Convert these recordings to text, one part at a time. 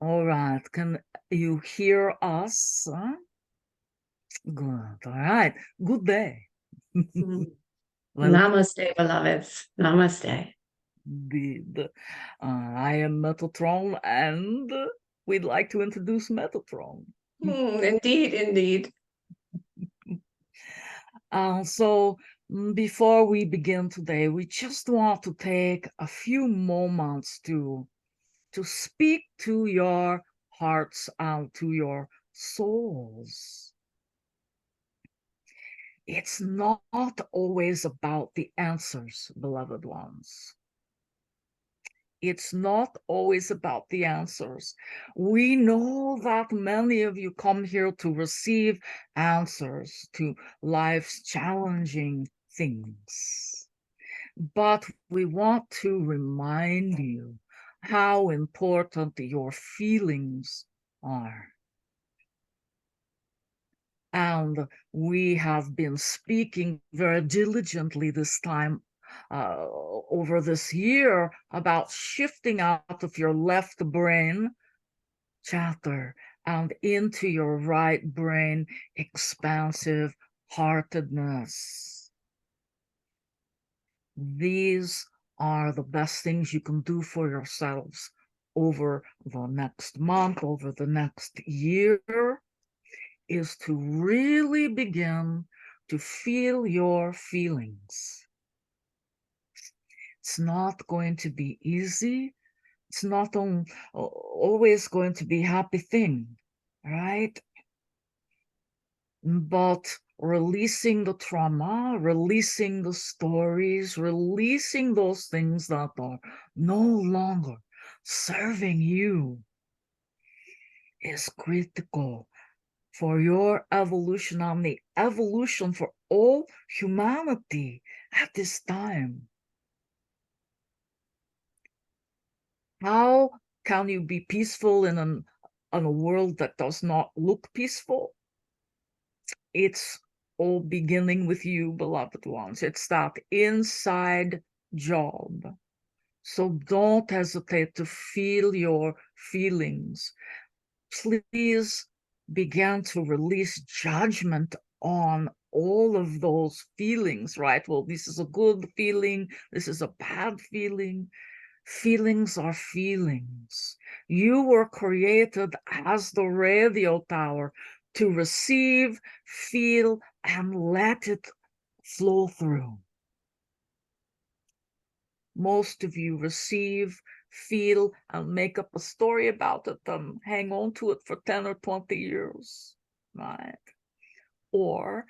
All right. Can you hear us? Good. All right. Good day. Well, Namaste, beloveds. Namaste. indeed. I am Metatron, and we'd like to introduce Metatron. Indeed, indeed. So before we begin today, we just want to take a few moments to speak to your hearts and to your souls. It's not always about the answers, beloved ones. It's not always about the answers. We know that many of you come here to receive answers to life's challenging things. But we want to remind you how important your feelings are. And we have been speaking very diligently this time over this year about shifting out of your left brain chatter and into your right brain expansive heartedness. These are the best things you can do for yourselves over the next month, over the next year, is to really begin to feel your feelings. It's not going to be easy. It's not always going to be a happy thing, right? But releasing the trauma, releasing the stories, releasing those things that are no longer serving you is critical for your evolution and the evolution for all humanity at this time. How can you be peaceful in a world that does not look peaceful? It's all beginning with you, beloved ones. It's that inside job. So don't hesitate to feel your feelings. Please begin to release judgment on all of those feelings, right? Well, this is a good feeling. This is a bad feeling. Feelings are feelings. You were created as the radio tower to receive, feel, and let it flow through. Most of you receive, feel, and make up a story about it and hang on to it for 10 or 20 years, right? Or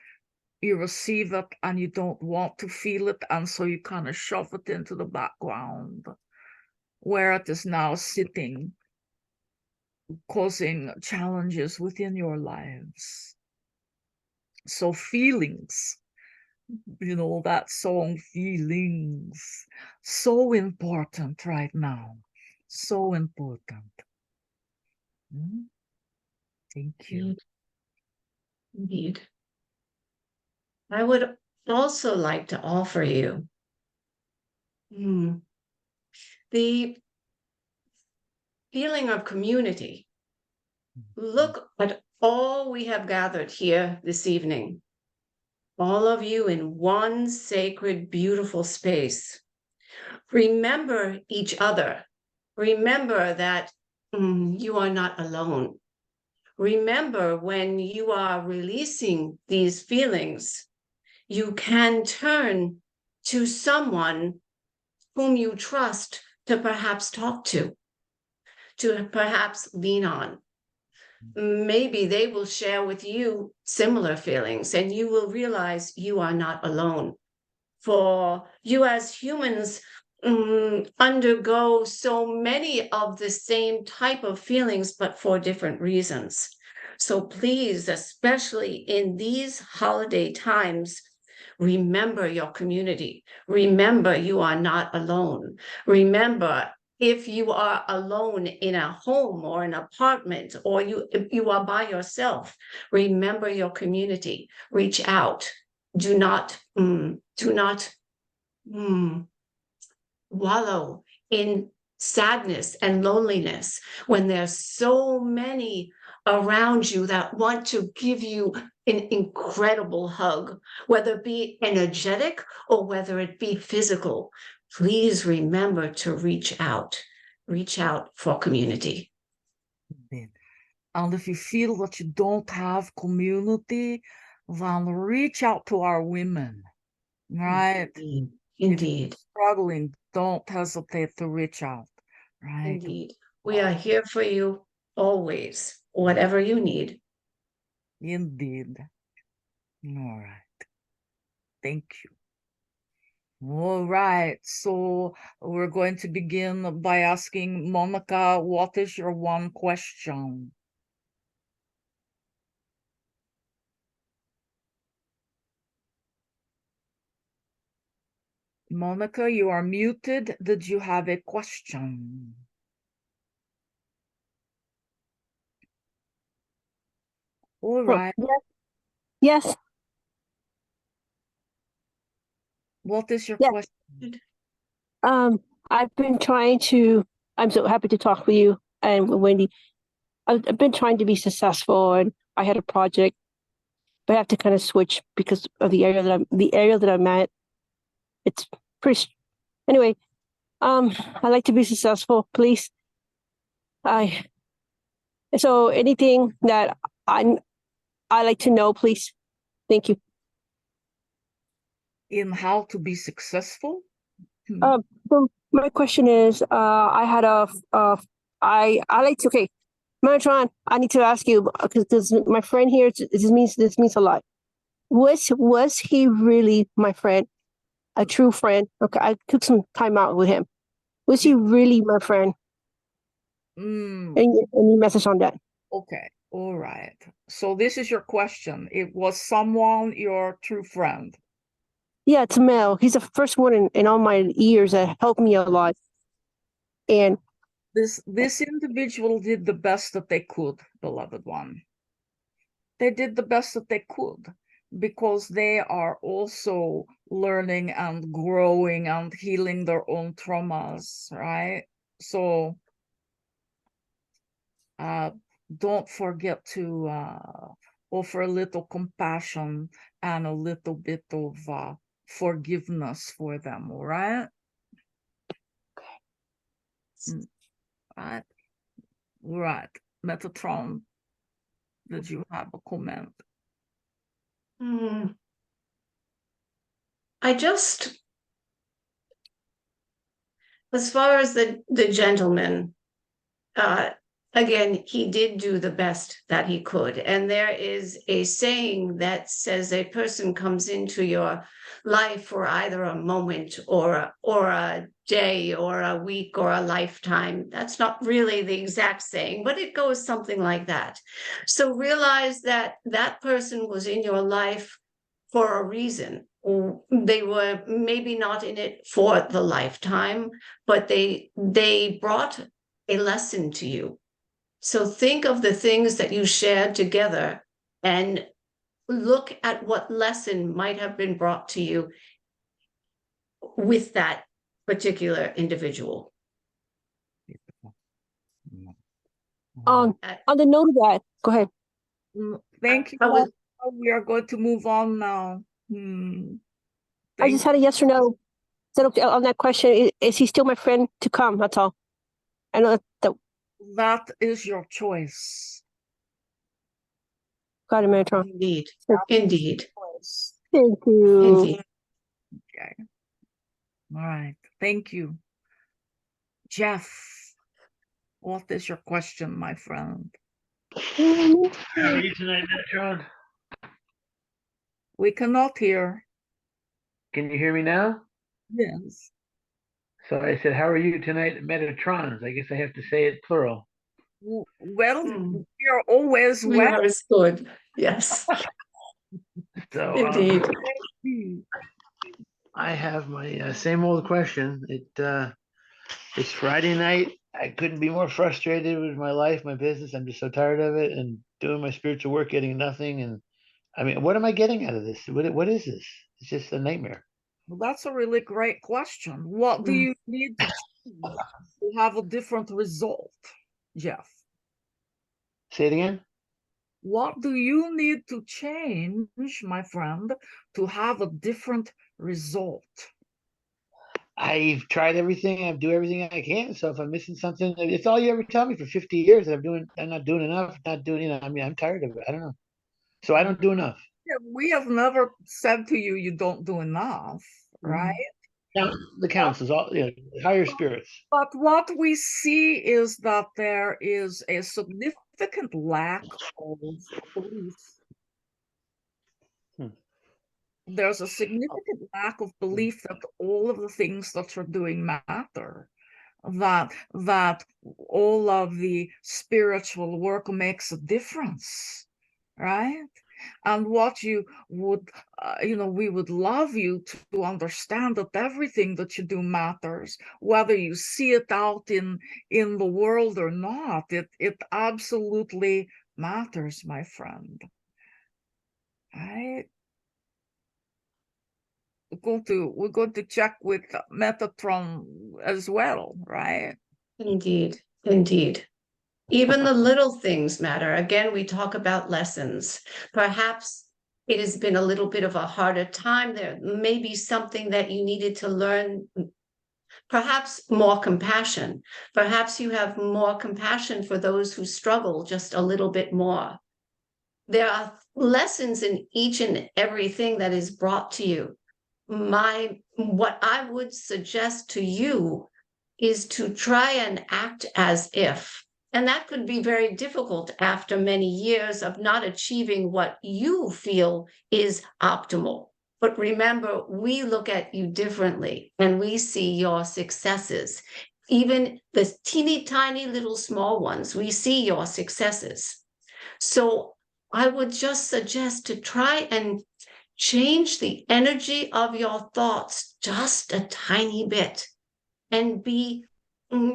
you receive it and you don't want to feel it, and so you kind of shove it into the background where it is now sitting, causing challenges within your lives. So feelings, that song Feelings, so important right now. So important. Thank you. Indeed. I would also like to offer you the feeling of community. Look at all we have gathered here this evening. All of you in one sacred, beautiful space. Remember each other. Remember that you are not alone. Remember, when you are releasing these feelings, you can turn to someone whom you trust to perhaps talk to perhaps lean on. Maybe they will share with you similar feelings, and you will realize you are not alone. For you as humans undergo so many of the same type of feelings, but for different reasons. So please, especially in these holiday times, remember your community. Remember you are not alone. Remember, if you are alone in a home or an apartment, or you are by yourself, remember your community. Reach out. Do not wallow in sadness and loneliness, when there's so many around you that want to give you an incredible hug, whether it be energetic or whether it be physical, please remember to reach out. Reach out for community. And if you feel that you don't have community, then reach out to our women, right? Indeed. If you're Indeed. struggling, don't hesitate to reach out, right? Indeed. We are here for you always, whatever you need. Indeed. All right. Thank you. All right. So we're going to begin by asking Monica, what is your one question? Monica, you are muted. Did you have a question? All right. Yes. What is your Yes. question? I've been trying to. I'm so happy to talk with you and with Wendy. I've been trying to be successful, and I had a project, but I have to kind of switch because of the area that I'm at. It's pretty. Anyway, I like to be successful, please. So anything that I like to know, please. Thank you. In how to be successful? So my question is, I had I like to, okay, Metatron, I need to ask you because my friend here, this means a lot. Was he really my friend, a true friend? Okay, I took some time out with him. Was he really my friend? Any message on that? Okay, all right. So this is your question. It was someone your true friend? Yeah, it's Mel. He's the first one in all my years that helped me a lot. And this individual did the best that they could, beloved one. They did the best that they could because they are also learning and growing and healing their own traumas, right? So don't forget to offer a little compassion and a little bit of forgiveness for them, all right? Right. Right. Metatron, did you have a comment? I just, as far as the gentleman, again, he did do the best that he could. And there is a saying that says a person comes into your life for either a moment or a day or a week or a lifetime. That's not really the exact saying, but it goes something like that. So realize that that person was in your life for a reason. They were maybe not in it for the lifetime, but they brought a lesson to you. So think of the things that you shared together and look at what lesson might have been brought to you with that particular individual. on the note of that, go ahead. Thank you. We are going to move on now. I just had a yes or no. Is that okay on that question? Is he still my friend to come? That's all. I know that is your choice. Got it, Metatron. Indeed. Indeed. Thank you. Indeed. Okay. All right. Thank you. Jeff, what is your question, my friend? How are you tonight, Metatron? We cannot hear. Can you hear me now? Yes. So I said, how are you tonight, Metatrons? I guess I have to say it plural. Well, you're always we well. are as good. Yes. So indeed. I have my same old question. It's Friday night. I couldn't be more frustrated with my life, my business. I'm just so tired of it and doing my spiritual work, getting nothing. And I mean, what am I getting out of this? What is this? It's just a nightmare. Well, that's a really great question. What do you need to to have a different result, Jeff? Say it again. What do you need to change, my friend, to have a different result? I've tried everything. I do everything I can. So if I'm missing something, it's all you ever tell me for 50 years that I'm not doing enough, not doing, I mean, I'm tired of it. I don't know. So I don't do enough. Yeah, we have never said to you, you don't do enough, right? The councils, all, higher spirits. But what we see is that there is a significant lack of belief. There's a significant lack of belief that all of the things that you're doing matter, that all of the spiritual work makes a difference, right? And what you would, we would love you to understand that everything that you do matters, whether you see it out in the world or not. It absolutely matters, my friend. Right? We're going to check with Metatron as well, right? Indeed, indeed. Even the little things matter. Again, we talk about lessons. Perhaps it has been a little bit of a harder time. There may be something that you needed to learn, perhaps more compassion. Perhaps you have more compassion for those who struggle just a little bit more. There are lessons in each and everything that is brought to you. What I would suggest to you is to try and act as if, and that could be very difficult after many years of not achieving what you feel is optimal. But remember, we look at you differently and we see your successes. Even the teeny tiny little small ones, we see your successes. So I would just suggest to try and change the energy of your thoughts just a tiny bit and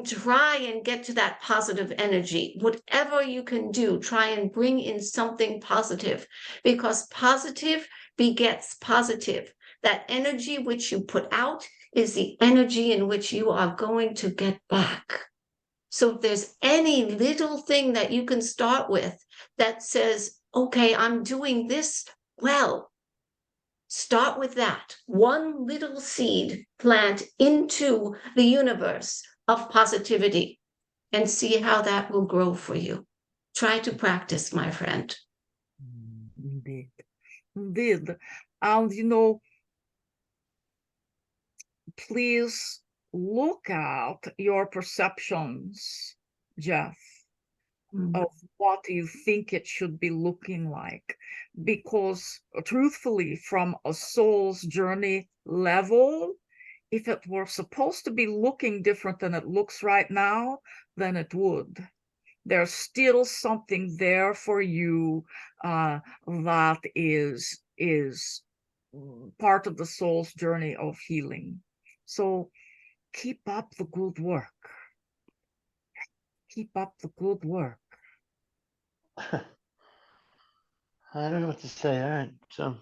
try and get to that positive energy. Whatever you can do, try and bring in something positive, because positive begets positive. That energy which you put out is the energy in which you are going to get back. So if there's any little thing that you can start with that says, okay, I'm doing this well, start with that. One little seed plant into the universe of positivity and see how that will grow for you. Try to practice, my friend. Indeed. Indeed. And, please look at your perceptions, Jeff, of what you think it should be looking like. Because truthfully, from a soul's journey level, if it were supposed to be looking different than it looks right now, then it would. There's still something there for you that is part of the soul's journey of healing. So keep up the good work. Keep up the good work. I don't know what to say. All right. So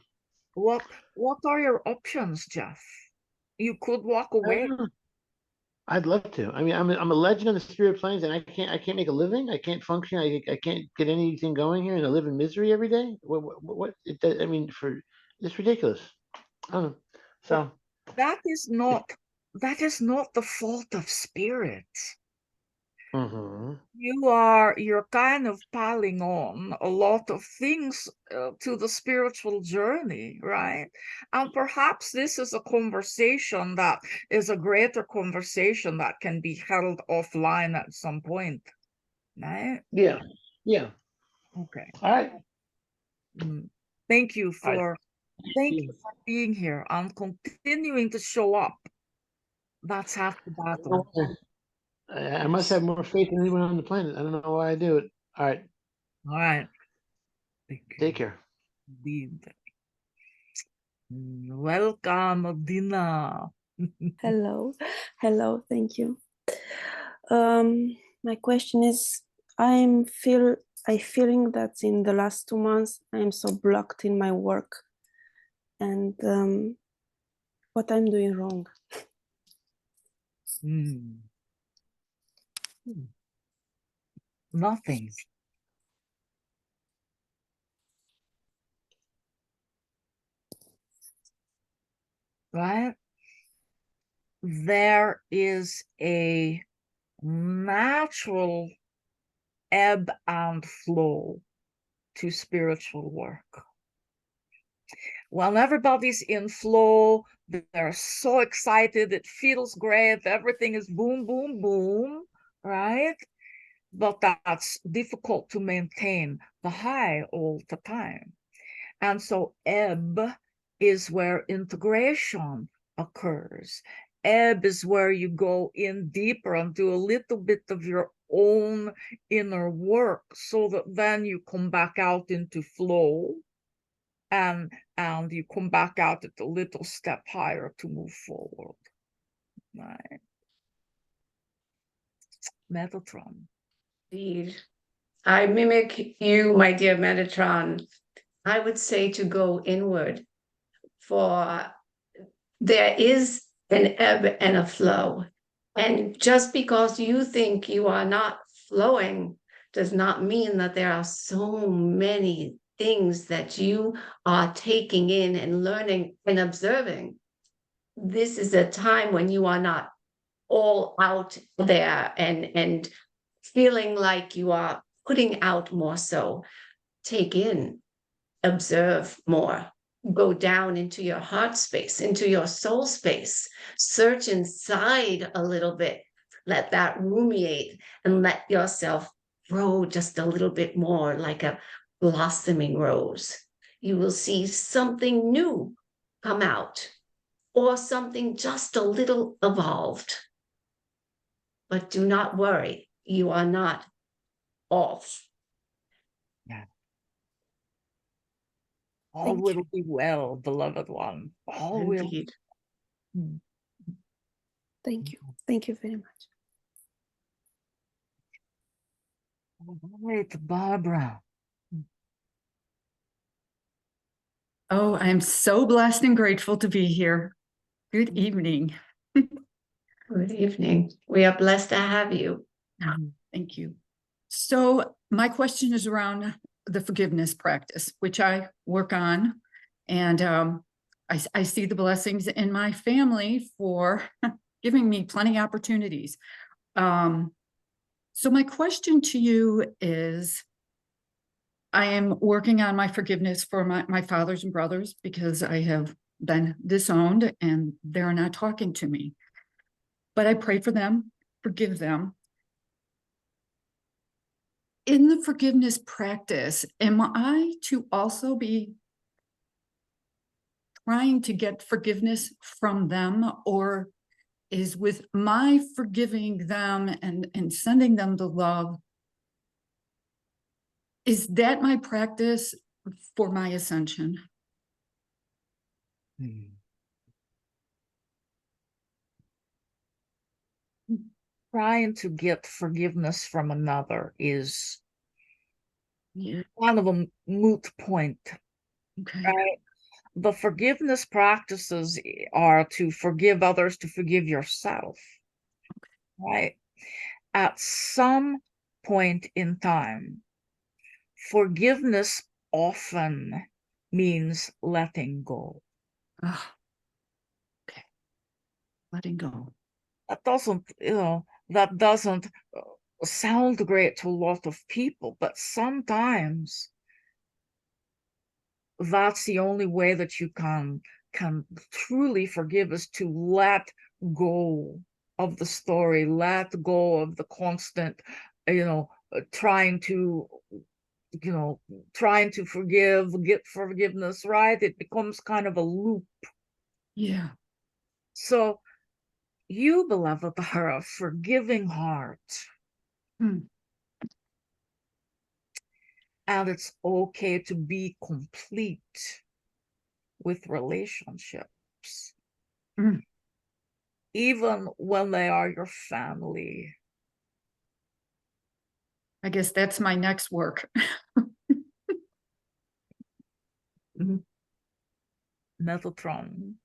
What are your options, Jeff? You could walk away. I'd love to. I mean, I'm a legend on the spirit planes, and I can't make a living. I can't function. I can't get anything going here, and I live in misery every day. What I mean, it's ridiculous. I don't know. So That is not the fault of spirit. You're kind of piling on a lot of things to the spiritual journey, right? And perhaps this is a conversation that is a greater conversation that can be held offline at some point, right? Yeah. Okay. All right. Thank you for being here and continuing to show up. That's half the battle. I must have more faith than anyone on the planet. I don't know why I do it. All right. All right. Take care. Indeed. Welcome, Dina. Hello. Thank you. My question is, I feeling that in the last 2 months I'm so blocked in my work, and what I'm doing wrong. Nothing. Right? There is a natural ebb and flow to spiritual work. When everybody's in flow, they're so excited, it feels great, everything is boom, boom, boom, right? But that's difficult to maintain the high all the time. And so ebb is where integration occurs. Ebb is where you go in deeper and do a little bit of your own inner work so that then you come back out into flow and you come back out at a little step higher to move forward. Right. Metatron. Indeed. I mimic you, my dear Metatron. I would say to go inward, for there is an ebb and a flow. And just because you think you are not flowing does not mean that there are so many things that you are taking in and learning and observing. This is a time when you are not all out there and feeling like you are putting out more. So take in, observe more, go down into your heart space, into your soul space, search inside a little bit, let that ruminate and let yourself grow just a little bit more like a blossoming rose. You will see something new come out or something just a little evolved. But do not worry, you are not off. Yeah. All Thank will be well, beloved one. All will. Indeed. Thank you. Thank you very much. All right, Barbara. Oh, I'm so blessed and grateful to be here. Good evening. Good evening. We are blessed to have you. Thank you. So my question is around the forgiveness practice, which I work on. And I see the blessings in my family for giving me plenty of opportunities. So my question to you is, I am working on my forgiveness for my fathers and brothers because I have been disowned and they're not talking to me. But I pray for them, forgive them. In the forgiveness practice, am I to also be trying to get forgiveness from them, or is with my forgiving them and sending them the love, is that my practice for my ascension? Trying to get forgiveness from another is Yeah. kind of a moot point. Okay. Right? The forgiveness practices are to forgive others, to forgive yourself. Right? At some point in time, forgiveness often means letting go. Ah, okay. Letting go. That doesn't sound great to a lot of people, but sometimes that's the only way that you can truly forgive, is to let go of the story, let go of the constant, trying to forgive, get forgiveness, right? It becomes kind of a loop. Yeah. So you, beloved, are a forgiving heart. And it's okay to be complete with relationships, even when they are your family. I guess that's my next work. Metatron.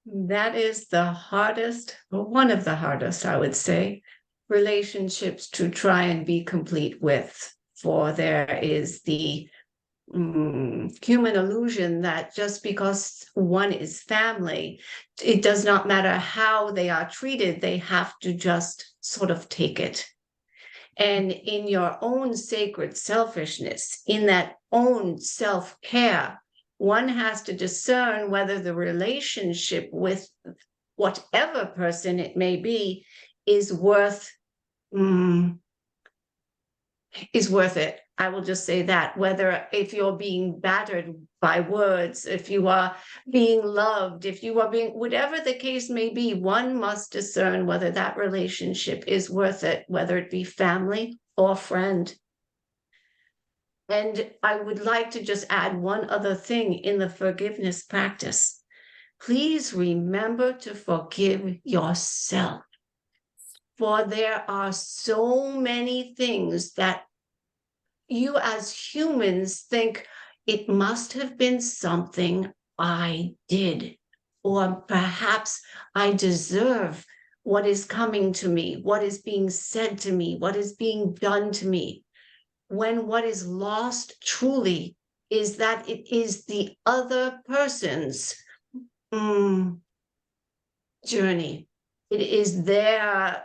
That is the hardest, or one of the hardest, I would say, relationships to try and be complete with, for there is the human illusion that just because one is family, it does not matter how they are treated, they have to just sort of take it. And in your own sacred selfishness, in that own self-care, one has to discern whether the relationship with whatever person it may be is worth it. I will just say that, whether if you're being battered by words, if you are being loved, if you are being, whatever the case may be, one must discern whether that relationship is worth it, whether it be family or friend. And I would like to just add one other thing in the forgiveness practice. Please remember to forgive yourself. For there are so many things that you as humans think it must have been something I did, or perhaps I deserve what is coming to me, what is being said to me, what is being done to me. When what is lost truly is that it is the other person's journey. It is the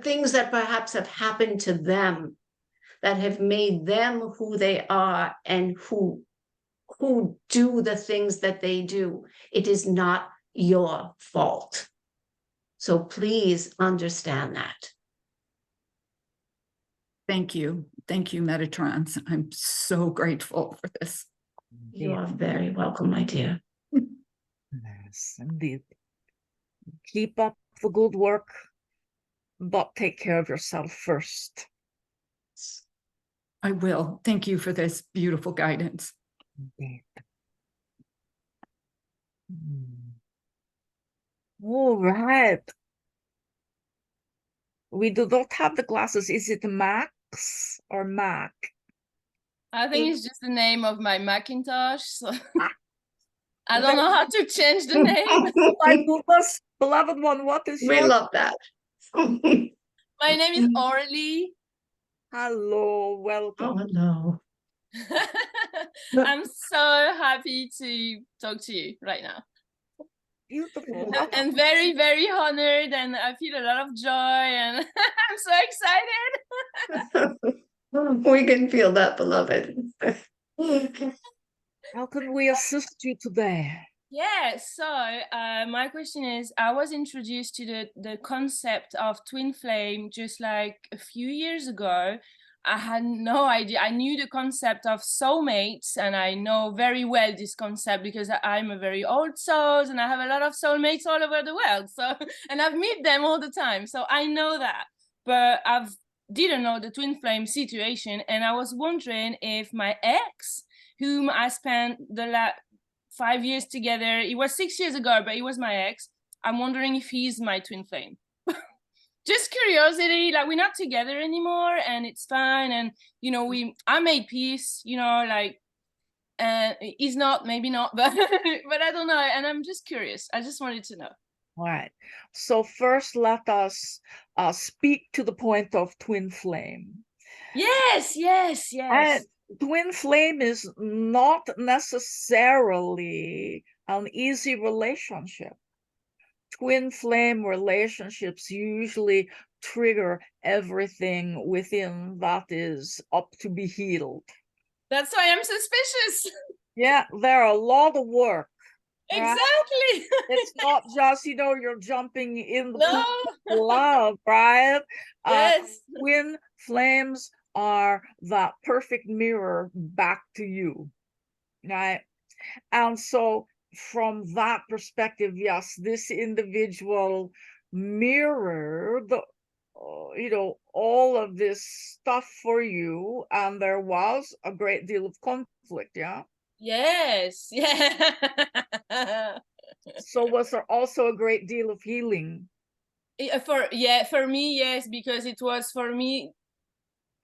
things that perhaps have happened to them that have made them who they are and who do the things that they do. It is not your fault. So please understand that. Thank you. Thank you, Metatrons. I'm so grateful for this. You are very welcome, my dear. Yes, indeed. Keep up the good work, but take care of yourself first. I will. Thank you for this beautiful guidance. Indeed. All right. We do not have the glasses. Is it Max or Mac? I think it's just the name of my Macintosh. So I don't know how to change the name. My goodness, beloved one, what is We your... love that. My name is Orly. Hello, welcome. Oh, no. I'm so happy to talk to you right now. Beautiful. And very, very honored, and I feel a lot of joy, and I'm so excited. We can feel that, beloved. How can we assist you today? Yeah, so my question is, I was introduced to the concept of twin flame just like a few years ago. I had no idea. I knew the concept of soulmates, and I know very well this concept because I'm a very old soul and I have a lot of soulmates all over the world. So, and I've met them all the time. So I know that, but didn't know the twin flame situation. And I was wondering if my ex, whom I spent the last 5 years together, it was 6 years ago, but he was my ex. I'm wondering if he's my twin flame. Just curiosity, like we're not together anymore and it's fine. And, you know, I made peace, you know, like, he's not, maybe not, but, but I don't know. And I'm just curious. I just wanted to know. All right. So first, let us speak to the point of twin flame. Yes. And twin flame is not necessarily an easy relationship. Twin flame relationships usually trigger everything within that is up to be healed. That's why I'm suspicious. Yeah, they're a lot of work. Exactly. Right? It's not just, you know, you're jumping in the No. pool of love, right? Yes. Twin flames are that perfect mirror back to you, right? And so from that perspective, yes, this individual mirrored, you know, all of this stuff for you, and there was a great deal of conflict, yeah? Yes. Yeah. So was there also a great deal of healing? For me, yes, because it was for me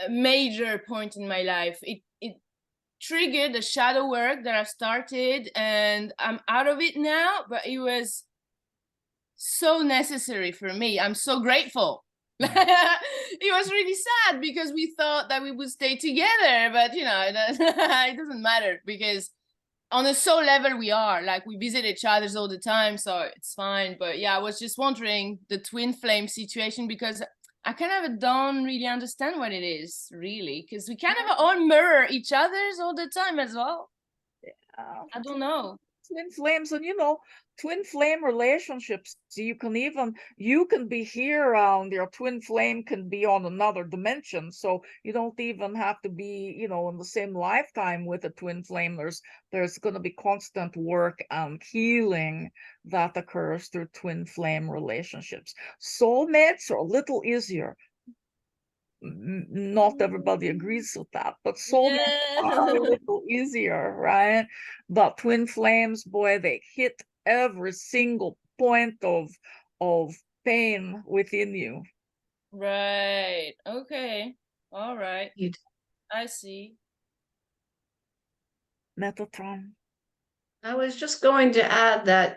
a major point in my life. It triggered the shadow work that I started, and I'm out of it now, but it was so necessary for me. I'm so grateful. It was really sad because we thought that we would stay together, but you know, it doesn't matter because on a soul level we are, like, we visit each other all the time, so it's fine. But yeah, I was just wondering the twin flame situation because I kind of don't really understand what it is really, because we kind of all mirror each other's all the time as well. I don't know. Twin flames, and you know, twin flame relationships, you can be here and your twin flame can be on another dimension, so you don't even have to be, you know, in the same lifetime with a twin flame. There's going to be constant work and healing that occurs through twin flame relationships. Soulmates are a little easier. Not everybody agrees with that, but soulmates are a little easier, right? But twin flames, boy, they hit every single point of pain within you. Right. Okay. All right. You- I see. Metatron. I was just going to add that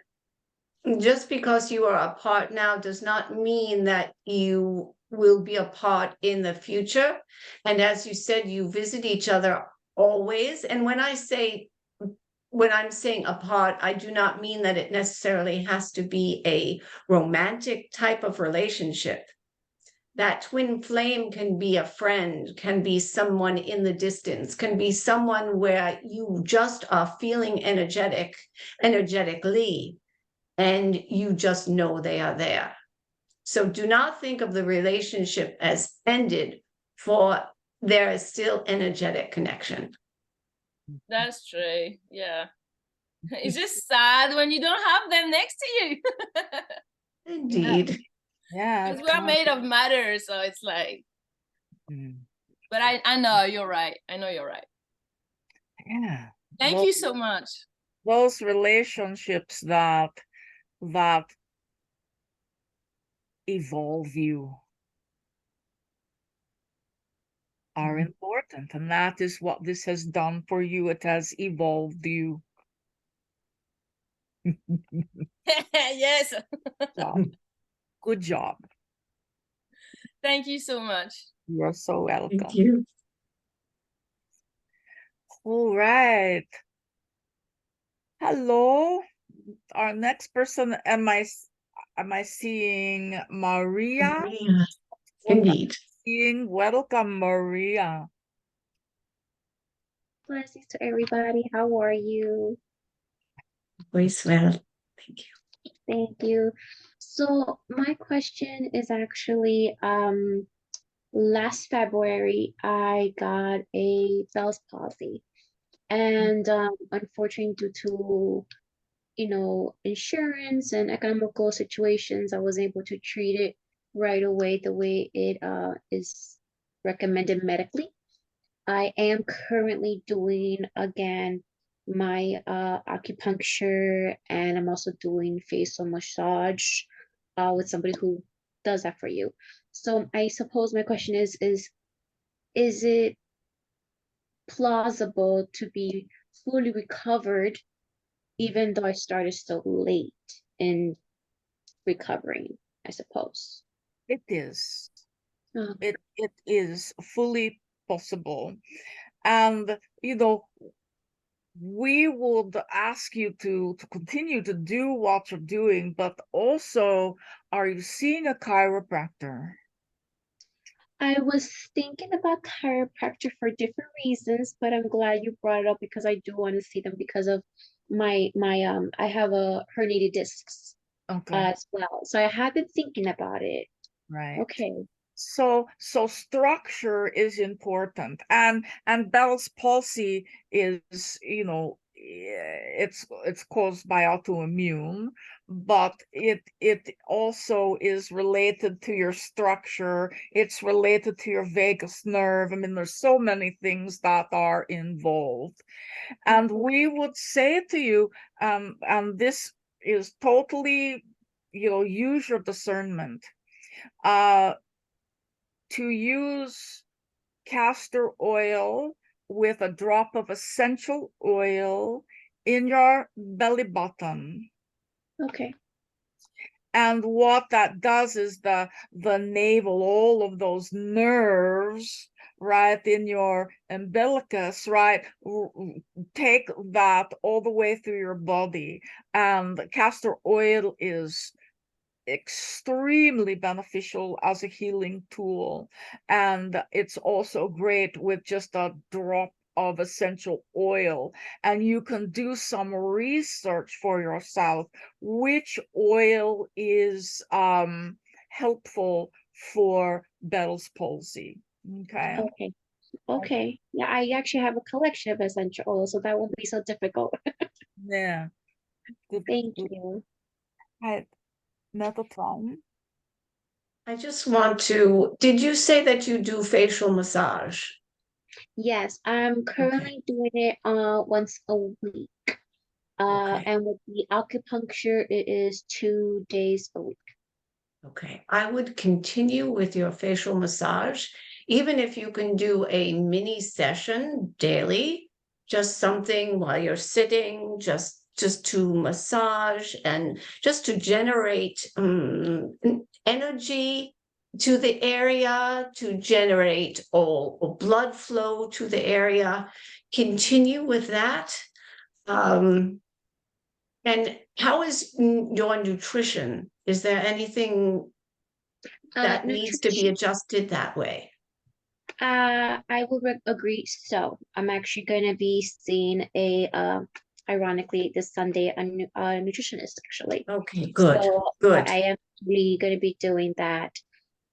just because you are apart now does not mean that you will be apart in the future. And as you said, you visit each other always. And when I'm saying apart, I do not mean that it necessarily has to be a romantic type of relationship. That twin flame can be a friend, can be someone in the distance, can be someone where you just are feeling energetically, and you just know they are there. So do not think of the relationship as ended, for there is still energetic connection. That's true. Yeah. It's just sad when you don't have them next to you. Indeed. Yeah. Because we're made of matter, so it's like, but I know you're right. I know you're right. Yeah. Thank you so much. Those relationships that evolve you are important, and that is what this has done for you. It has evolved you. Yes. Good job. Thank you so much. You are so welcome. Thank you. All right. Hello. Our next person, am I seeing Maria? Maria. Indeed. Welcome, Maria. Blessings to everybody. How are you? Very well. Thank you. Thank you. So my question is actually, last February I got a Bell's palsy, and unfortunately, due to insurance and economical situations, I was able to treat it right away the way it is recommended medically. I am currently doing again my acupuncture, and I'm also doing facial massage with somebody who does that for you. So I suppose my question is it plausible to be fully recovered even though I started so late in recovering, I suppose? It is. Okay. It is fully possible. And we would ask you to continue to do what you're doing, but also, are you seeing a chiropractor? I was thinking about chiropractor for different reasons, but I'm glad you brought it up because I do want to see them because of my I have a herniated discs as well. So I have been thinking about it. Right. Okay. So structure is important, and Bell's palsy is, it's caused by autoimmune, but it also is related to your structure. It's related to your vagus nerve. I mean, there's so many things that are involved, and we would say to you, and this is totally, use your discernment. To use castor oil with a drop of essential oil in your belly button. Okay. And what that does is the navel, all of those nerves, right, in your umbilicus, right, take that all the way through your body. And castor oil is extremely beneficial as a healing tool. And it's also great with just a drop of essential oil. And you can do some research for yourself which oil is helpful for Bell's palsy. Okay. Okay. Okay. Yeah, I actually have a collection of essential oils, so that won't be so difficult. Yeah. Good. Thank Good. you. Right. Metatron. I just want to, did you say that you do facial massage? Yes, I'm currently doing it once a week. Okay. And with the acupuncture, it is 2 days a week. Okay, I would continue with your facial massage, even if you can do a mini session daily, just something while you're sitting, just to massage and just to generate energy to the area, to generate all blood flow to the area. Continue with that. And how is your nutrition? Is there anything that needs to be Nutrition, adjusted that way? I will agree. So I'm actually going to be seeing ironically, this Sunday, a nutritionist actually. Okay, good, So good. I am really going to be doing that,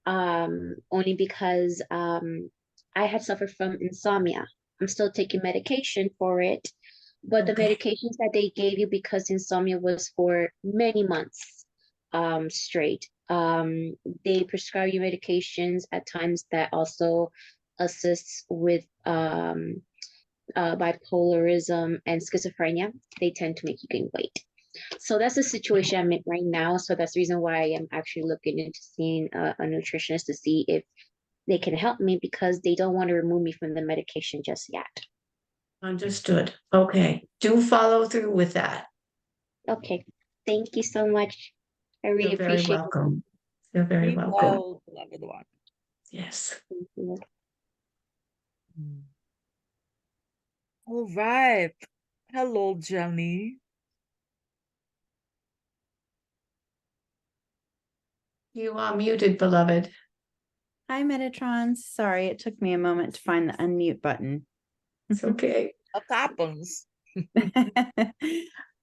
only because I had suffered from insomnia. I'm still taking medication for it, but the Okay. medications that they gave you, because insomnia was for many months straight, they prescribe you medications at times that also assists with bipolarism and schizophrenia. They tend to make you gain weight. So that's the situation I'm in right now. So that's the reason why I am actually looking into seeing a nutritionist to see if they can help me, because they don't want to remove me from the medication just yet. Understood. Okay, do follow through with that. Okay. Thank you so much. I really You're very appreciate it. welcome. You're very Be welcome. well, beloved one. Yes. Thank you. All right. Hello, Jenny. You are muted, beloved. Hi, Metatrons. Sorry, it took me a moment to find the unmute button. It's okay. What happens?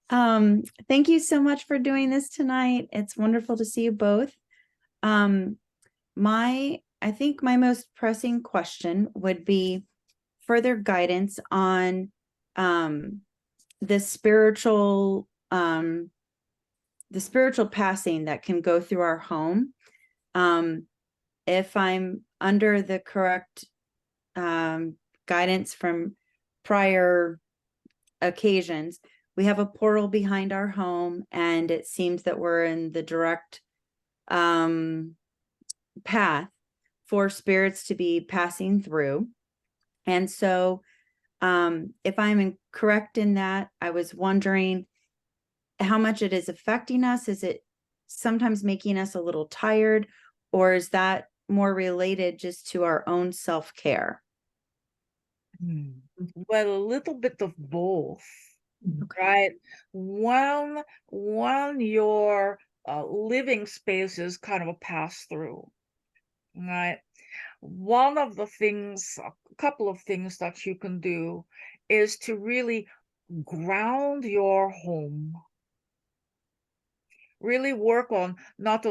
Thank you so much for doing this tonight. It's wonderful to see you both. I think my most pressing question would be further guidance on the spiritual passing that can go through our home. If I'm under the correct guidance from prior occasions, we have a portal behind our home, and it seems that we're in the direct path for spirits to be passing through. And so if I'm correct in that, I was wondering how much it is affecting us. Is it sometimes making us a little tired, or is that more related just to our own self-care? Well, a little bit of both, right? When your living space is kind of a pass-through, right? One of the things, a couple of things that you can do is to really ground your home. Really work on not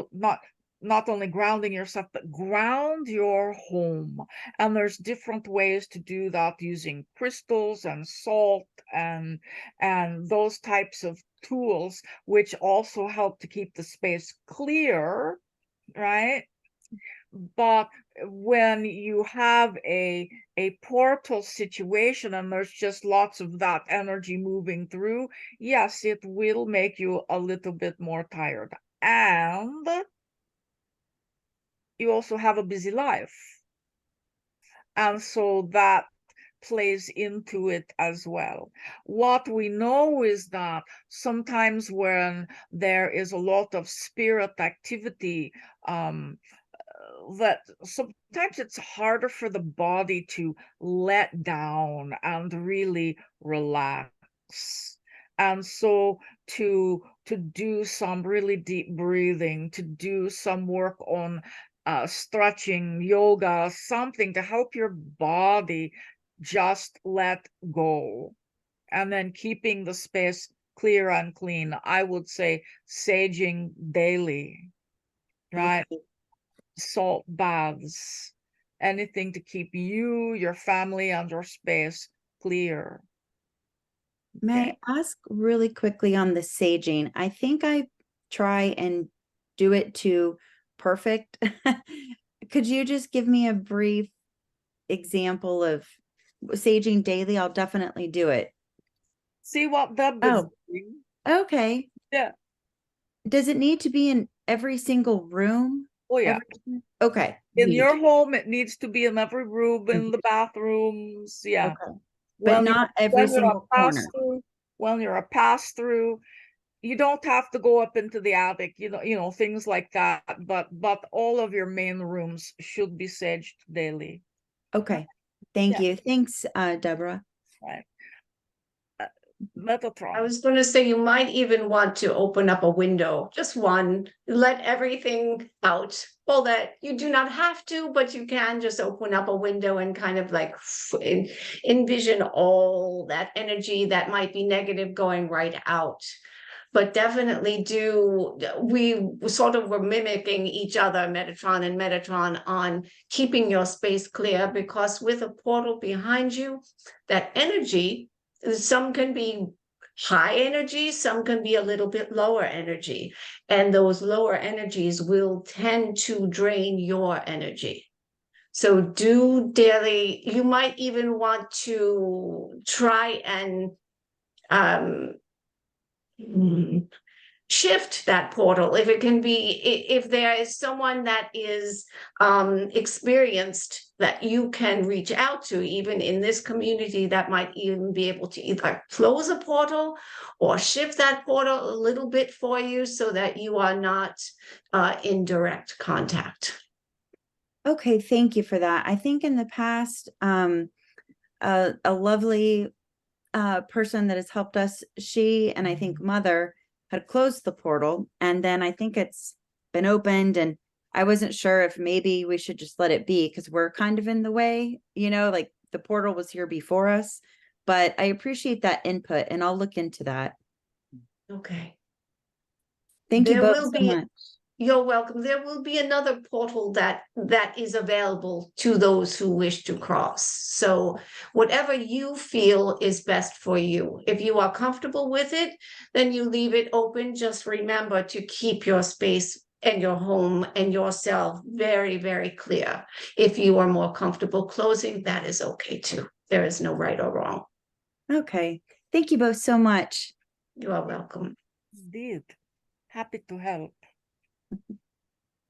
only grounding yourself, but ground your home. And there's different ways to do that, using crystals and salt and those types of tools, which also help to keep the space clear, right? But when you have a portal situation and there's just lots of that energy moving through, yes, it will make you a little bit more tired. And you also have a busy life. And so that plays into it as well. What we know is that sometimes when there is a lot of spirit activity, that sometimes it's harder for the body to let down and really relax. And so to do some really deep breathing, to do some work on stretching, yoga, something to help your body just let go. And then keeping the space clear and clean. I would say saging daily, right? Okay. Salt baths, anything to keep you, your family, and your space clear. May I ask really quickly on the saging? I think I try and do it to perfect. Could you just give me a brief example of saging daily? I'll definitely do it. See what Deb is Oh, doing. okay. Yeah. Does it need to be in every single room? Oh yeah. Okay. In neat. your home, it needs to be in every room, in the bathrooms. Yeah. Okay. But When not you're, every when you're a single corner. pass-through, when you're a pass-through, you don't have to go up into the attic, you know, things like that. But all of your main rooms should be saged daily. Okay. Thank Yeah. you. Thanks, Deborah. Right. Metatron. I was going to say you might even want to open up a window, just one, let everything out. Well, that you do not have to, but you can just open up a window and kind of like envision all that energy that might be negative going right out. But definitely we sort of were mimicking each other, Metatron and Metatron, on keeping your space clear, because with a portal behind you, that energy, some can be high energy, some can be a little bit lower energy, and those lower energies will tend to drain your energy. So do daily, you might even want to try and shift that portal if it can be, if there is someone that is experienced that you can reach out to, even in this community, that might even be able to either close a portal or shift that portal a little bit for you so that you are not in direct contact. Okay, thank you for that. I think in the past, a lovely person that has helped us, she and I think mother had closed the portal, and then I think it's been opened, and I wasn't sure if maybe we should just let it be because we're kind of in the way, you know, like the portal was here before us. But I appreciate that input, and I'll look into that. Okay. Thank you There both will so be much. You're welcome. There will be another portal that is available to those who wish to cross. So whatever you feel is best for you. If you are comfortable with it, then you leave it open. Just remember to keep your space and your home and yourself very, very clear. If you are more comfortable closing, that is okay too. There is no right or wrong. Okay. Thank you both so much. You are welcome. Indeed. Happy to help.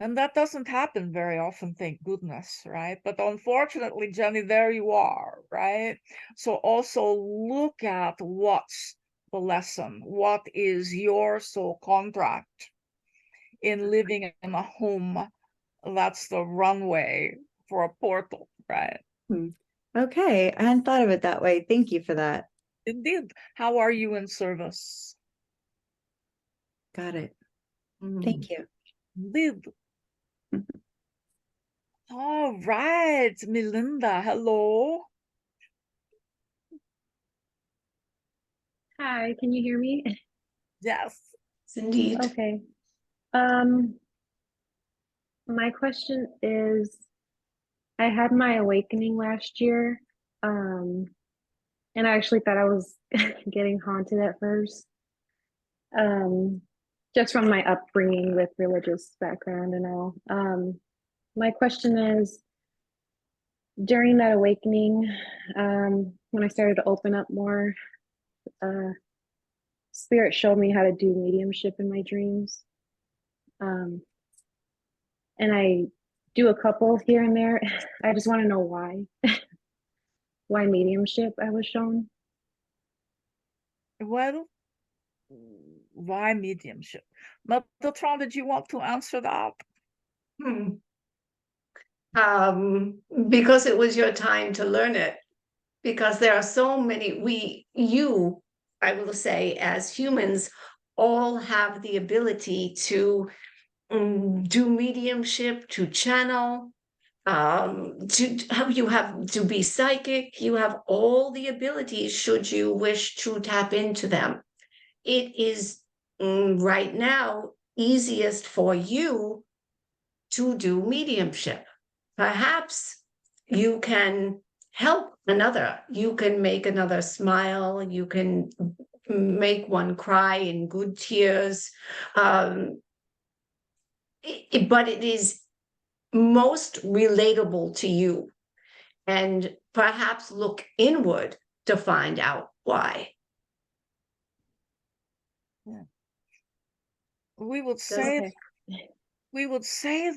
And that doesn't happen very often, thank goodness, right? But unfortunately, Jenny, there you are, right? So also look at what's the lesson. What is your soul contract in living in a home that's the runway for a portal, right? Okay. I hadn't thought of it that way. Thank you for that. Indeed. How are you in service? Got it. Thank you. Indeed. All right, Melinda, hello. Hi, can you hear me? Yes. Indeed. Okay. My question is, I had my awakening last year, and I actually thought I was getting haunted at first, just from my upbringing with religious background and all. My question is, during that awakening, when I started to open up more, Spirit showed me how to do mediumship in my dreams. And I do a couple here and there. I just want to know why. why mediumship I was shown. Well, why mediumship? Metatron, did you want to answer that? Hmm. Because it was your time to learn it. Because there are so many, I will say, as humans, all have the ability to do mediumship, to channel, you have to be psychic. You have all the abilities should you wish to tap into them. It is right now easiest for you to do mediumship. Perhaps you can help another. You can make another smile. You can make one cry in good tears. But it is most relatable to you, and perhaps look inward to find out why. Yeah. We would Does- say Okay.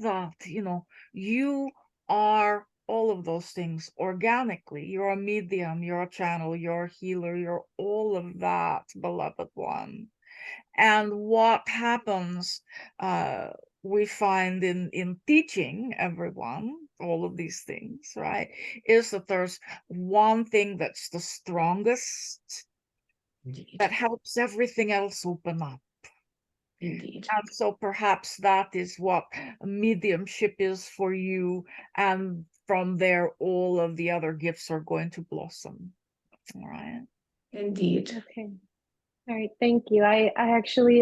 that, you are all of those things organically. You're a medium, you're a channel, you're a healer, you're all of that, beloved one. And what happens, we find in teaching everyone all of these things, right, is that there's one thing that's the strongest Indeed. that helps everything else open up. Indeed. And so perhaps that is what mediumship is for you. And from there, all of the other gifts are going to blossom. All right. Indeed. Okay. All right. Thank you. I actually,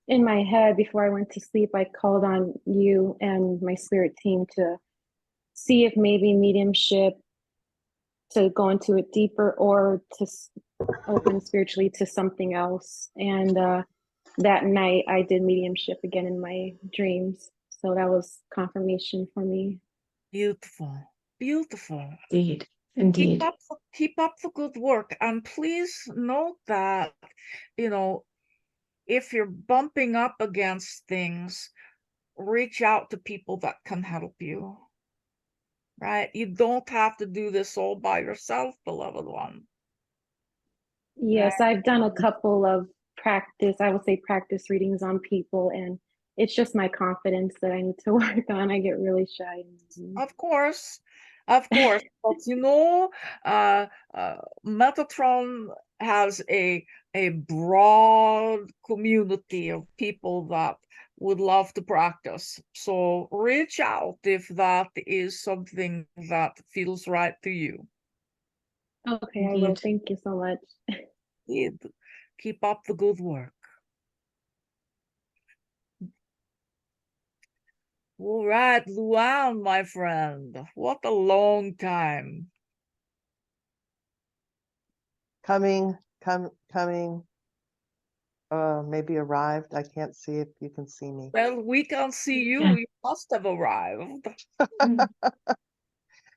in my head before I went to sleep, I called on you and my spirit team to see if maybe mediumship, to go into it deeper, or to open spiritually to something else. And that night I did mediumship again in my dreams. So that was confirmation for me. Beautiful. Beautiful. Indeed. Indeed. Keep up the good work. And please note that, if you're bumping up against things, reach out to people that can help you. Right? You don't have to do this all by yourself, beloved one. Yes, I've done a couple of I would say practice readings on people, and it's just my confidence that I need to work on. I get really shy. Of course. But Metatron has a broad community of people that would love to practice. So reach out if that is something that feels right to you. Okay, I will. Thank you so much. Keep up the good work. All right, Luan, my friend. What a long time. Coming, maybe arrived. I can't see if you can see me. Well, we can't see you. You must have arrived.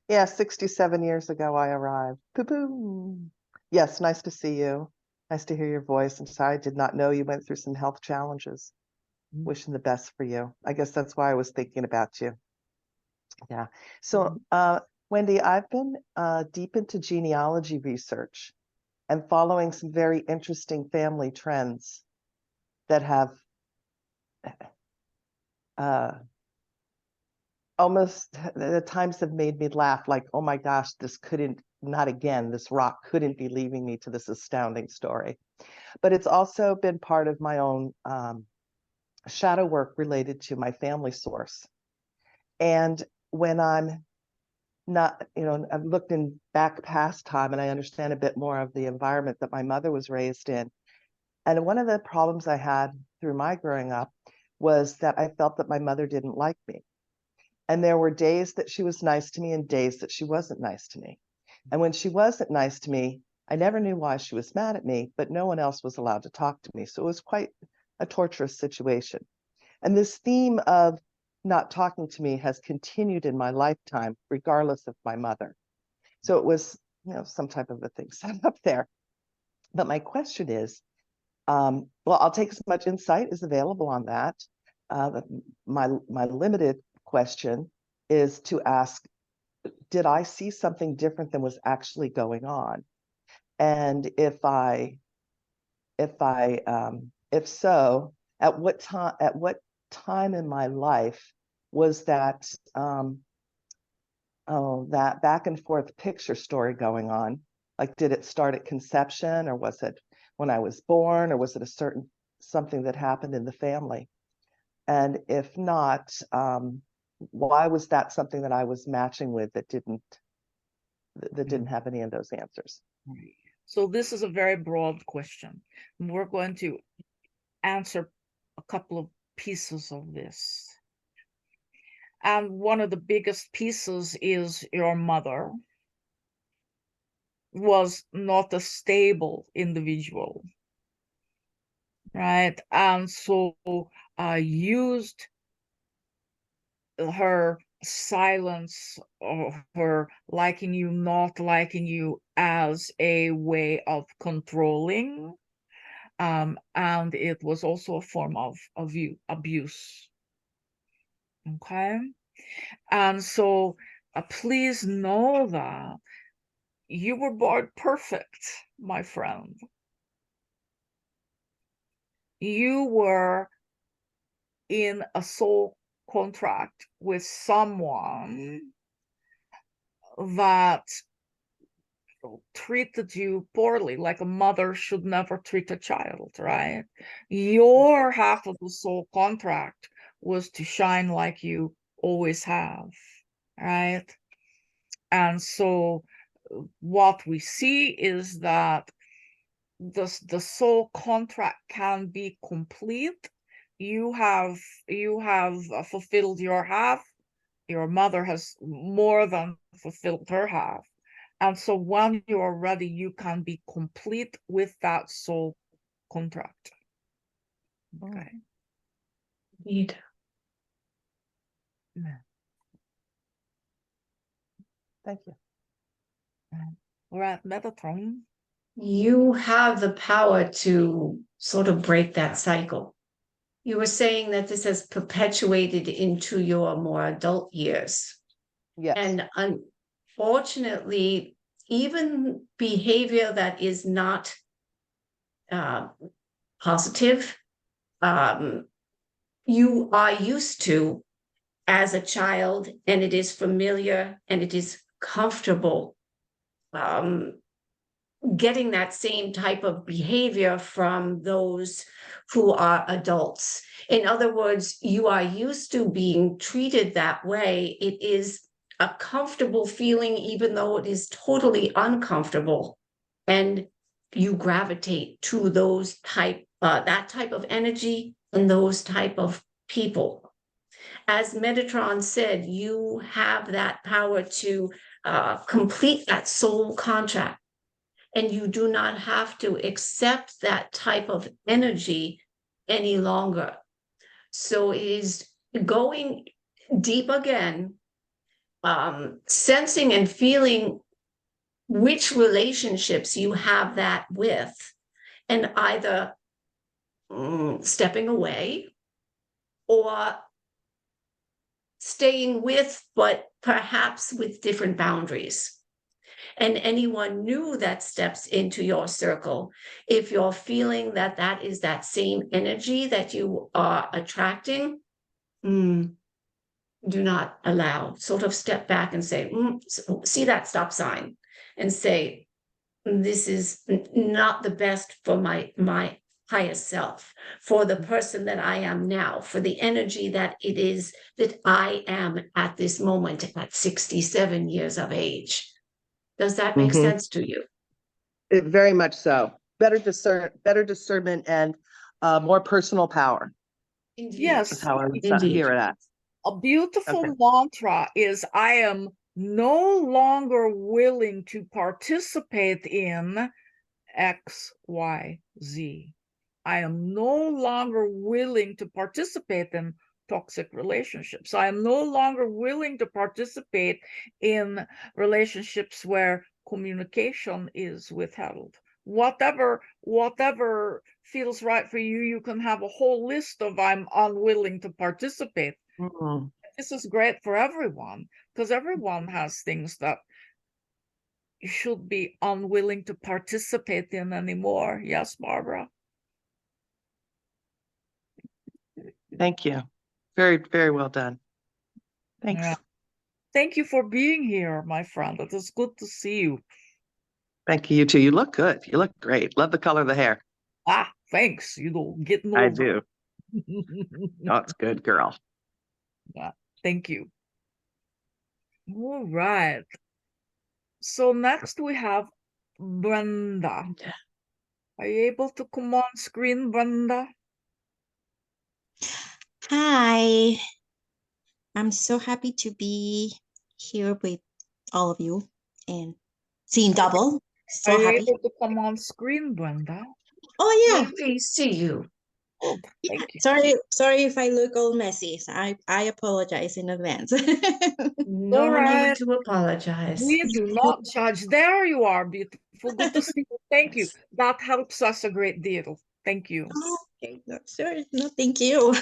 Yeah, 67 years ago I arrived. Poo-poo. Yes, nice to see you. Nice to hear your voice. I'm sorry I did not know you went through some health challenges. Wishing the best for you. I guess that's why I was thinking about you. Yeah. So, Wendy, I've been deep into genealogy research and following some very interesting family trends that have almost the times have made me laugh, like, oh my gosh, not again, this rock couldn't be leaving me to this astounding story. But it's also been part of my own shadow work related to my family source. And when I'm not, I've looked in back past time and I understand a bit more of the environment that my mother was raised in. And one of the problems I had through my growing up was that I felt that my mother didn't like me. And there were days that she was nice to me and days that she wasn't nice to me. And when she wasn't nice to me, I never knew why she was mad at me, but no one else was allowed to talk to me. So it was quite a torturous situation. And this theme of not talking to me has continued in my lifetime, regardless of my mother. So it was, some type of a thing set up there. But my question is, well, I'll take as much insight as available on that. My limited question is to ask, did I see something different than was actually going on? And if so, at what time in my life was that that back and forth picture story going on? Like, did it start at conception, or was it when I was born, or was it something that happened in the family? And if not, why was that something that I was matching with that didn't have any of those answers? Right. So this is a very broad question. We're going to answer a couple of pieces of this. And one of the biggest pieces is your mother was not a stable individual, right? And so used her silence or her liking you, not liking you as a way of controlling. And it was also a form of abuse. Okay. And so please know that you were born perfect, my friend. You were in a soul contract with someone that treated you poorly, like a mother should never treat a child, right? Your half of the soul contract was to shine like you always have, right? And so what we see is that the soul contract can be complete. You have fulfilled your half. Your mother has more than fulfilled her half. And so when you are ready, you can be complete with that soul contract. Okay. Indeed. Yeah. Thank you. We're at Metatron. You have the power to sort of break that cycle. You were saying that this has perpetuated into your more adult years. Yes. And unfortunately, even behavior that is not positive, you are used to as a child, and it is familiar and it is comfortable. Getting that same type of behavior from those who are adults. In other words, you are used to being treated that way. It is a comfortable feeling, even though it is totally uncomfortable. And you gravitate to those that type of energy and those type of people. As Metatron said, you have that power to complete that soul contract. And you do not have to accept that type of energy any longer. So it is going deep again, sensing and feeling which relationships you have that with, and either stepping away or staying with, but perhaps with different boundaries. And anyone new that steps into your circle, if you're feeling that that is that same energy that you are attracting, do not allow. Sort of step back and say, see that stop sign, and say, this is not the best for my highest self, for the person that I am now, for the energy that it is that I am at this moment at 67 years of age. Does that make sense to you? Very much so. Better discernment and more personal power. Indeed. Yes, That's how I would Indeed. hear it at. a beautiful Okay. mantra is I am no longer willing to participate in X, Y, Z. I am no longer willing to participate in toxic relationships. I am no longer willing to participate in relationships where communication is withheld. Whatever feels right for you, you can have a whole list of I'm unwilling to participate. This is great for everyone, because everyone has things that you should be unwilling to participate in anymore. Yes, Barbara. Thank you. Very, very well done. Thanks. Yeah. Thank you for being here, my friend. It is good to see you. Thank you, you too. You look good. You look great. Love the color of the hair. Ah, thanks. You know, getting I older. do. Oh, it's good, girl. Yeah, thank you. All right. So next we have Brenda. Are you able to come on screen, Brenda? Hi, I'm so happy to be here with all of you and seeing double. Are So you happy. able to come on screen, Brenda? Oh yeah. We see you. Good, thank you. Sorry if I look all messy. So I apologize in advance. No All right. need to apologize. We do not judge. There you are, beautiful. Good to see you. Thank you. That helps us a great deal. Thank you. Okay, no, sure. No, thank you.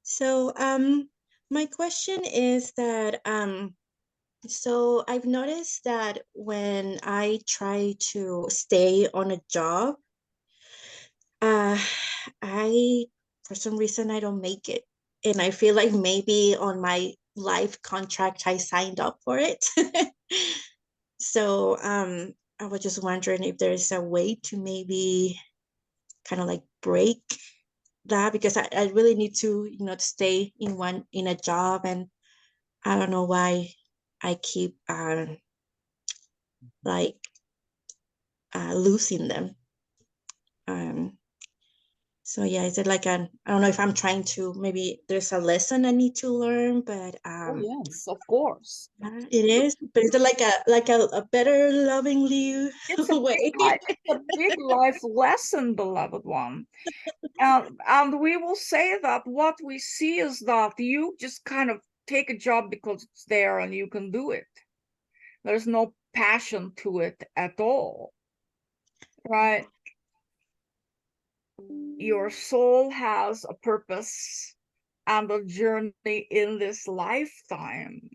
So my question is that so I've noticed that when I try to stay on a job, I for some reason I don't make it. And I feel like maybe on my life contract I signed up for it. So I was just wondering if there's a way to maybe kind of like break that, because I really need to, you know, to stay in a job, and I don't know why I keep like losing them. So yeah, is it like I don't know if I'm trying to, maybe there's a lesson I need to learn, but Oh yes, of course. it is. But is it like a better lovingly It's a way? it's a big life lesson, beloved one. And we will say that what we see is that you just kind of take a job because it's there and you can do it. There's no passion to it at all, right? Your soul has a purpose and a journey in this lifetime.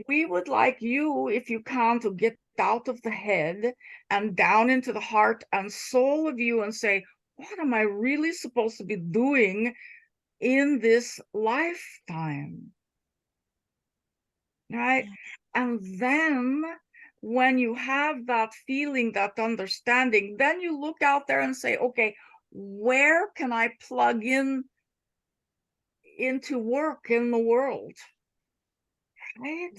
We would like you, if you can, to get out of the head and down into the heart and soul of you and say, what am I really supposed to be doing in this lifetime? Right? And then when you have that feeling, that understanding, then you look out there and say, okay, where can I plug in into work in the world? Right?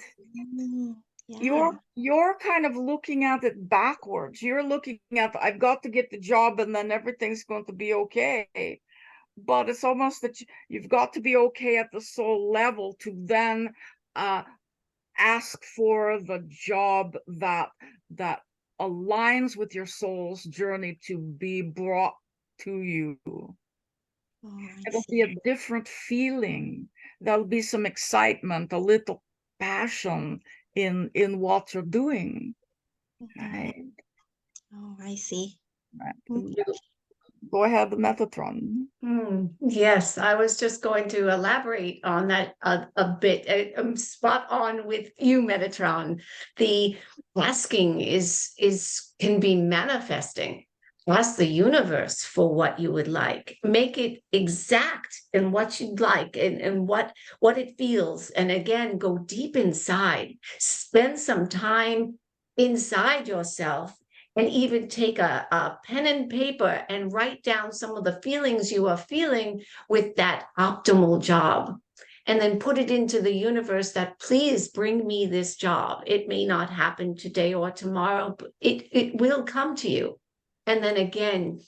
You're kind of looking at it backwards. You're looking at, I've got to get the job and then everything's going to be okay. But it's almost that you've got to be okay at the soul level to then ask for the job that aligns with your soul's journey to be brought to you. It'll be a different feeling. There'll be some excitement, a little passion in what you're doing. Right? Oh, I see. Right. Go ahead, Metatron. Yes, I was just going to elaborate on that a bit. I'm spot on with you, Metatron. The asking can be manifesting. Ask the universe for what you would like. Make it exact in what you'd like and what it feels. And again, go deep inside. Spend some time inside yourself, and even take a pen and paper and write down some of the feelings you are feeling with that optimal job. And then put it into the universe that, please bring me this job. It may not happen today or tomorrow, but it will come to you. And then again,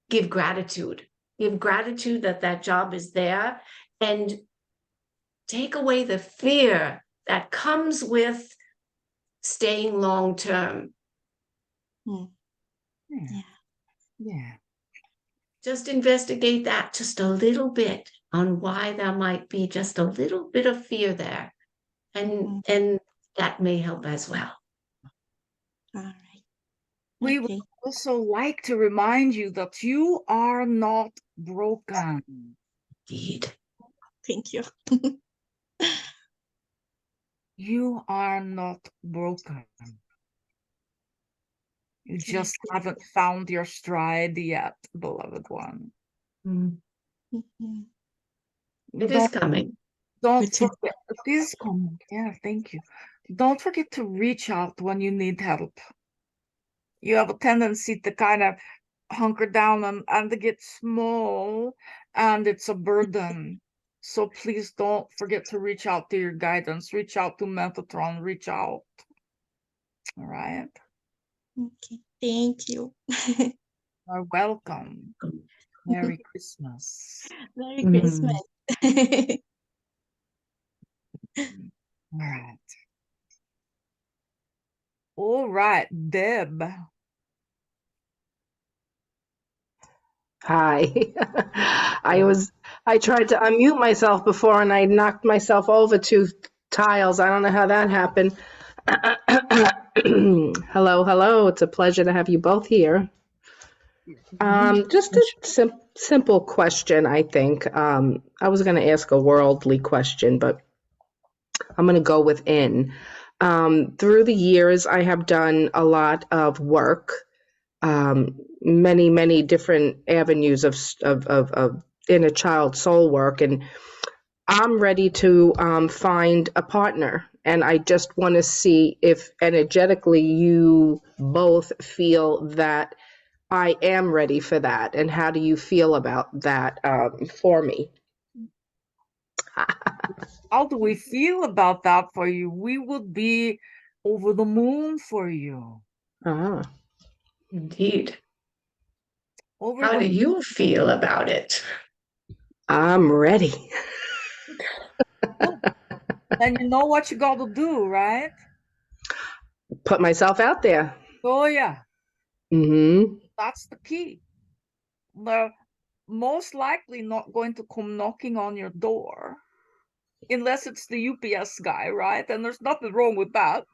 give gratitude. Give gratitude that job is there, and take away the fear that comes with staying long term. Yeah. Just investigate that just a little bit on why there might be just a little bit of fear there. And that may help as well. All right. We would also like to remind you that you are not broken. Indeed. Thank you. You are not broken. You just haven't found your stride yet, beloved one. Mm. Mhm. It is coming. Don't It's in- forget, it is coming. Yeah, thank you. Don't forget to reach out when you need help. You have a tendency to kind of hunker down and to get small, and it's a burden. So please don't forget to reach out to your guidance. Reach out to Metatron. Reach out. All right. Okay, thank you. You're welcome. Merry Christmas. Merry Mm. Christmas. All right. All right, Deb. Hi. I tried to unmute myself before and I knocked myself over 2 tiles. I don't know how that happened. Hello, hello. It's a pleasure to have you both here. Just a simple question, I think. I was going to ask a worldly question, but I'm going to go within. Through the years, I have done a lot of work, many different avenues of inner child soul work, and I'm ready to find a partner. And I just want to see if energetically you both feel that I am ready for that. And how do you feel about that for me? How do we feel about that for you? We would be over the moon for you. Indeed. Over How the do you feel about it? I'm ready. Then you know what you got to do, right? Put myself out there. Oh, yeah. Mm-hmm. That's the key. They're most likely not going to come knocking on your door unless it's the UPS guy, right? And there's nothing wrong with that.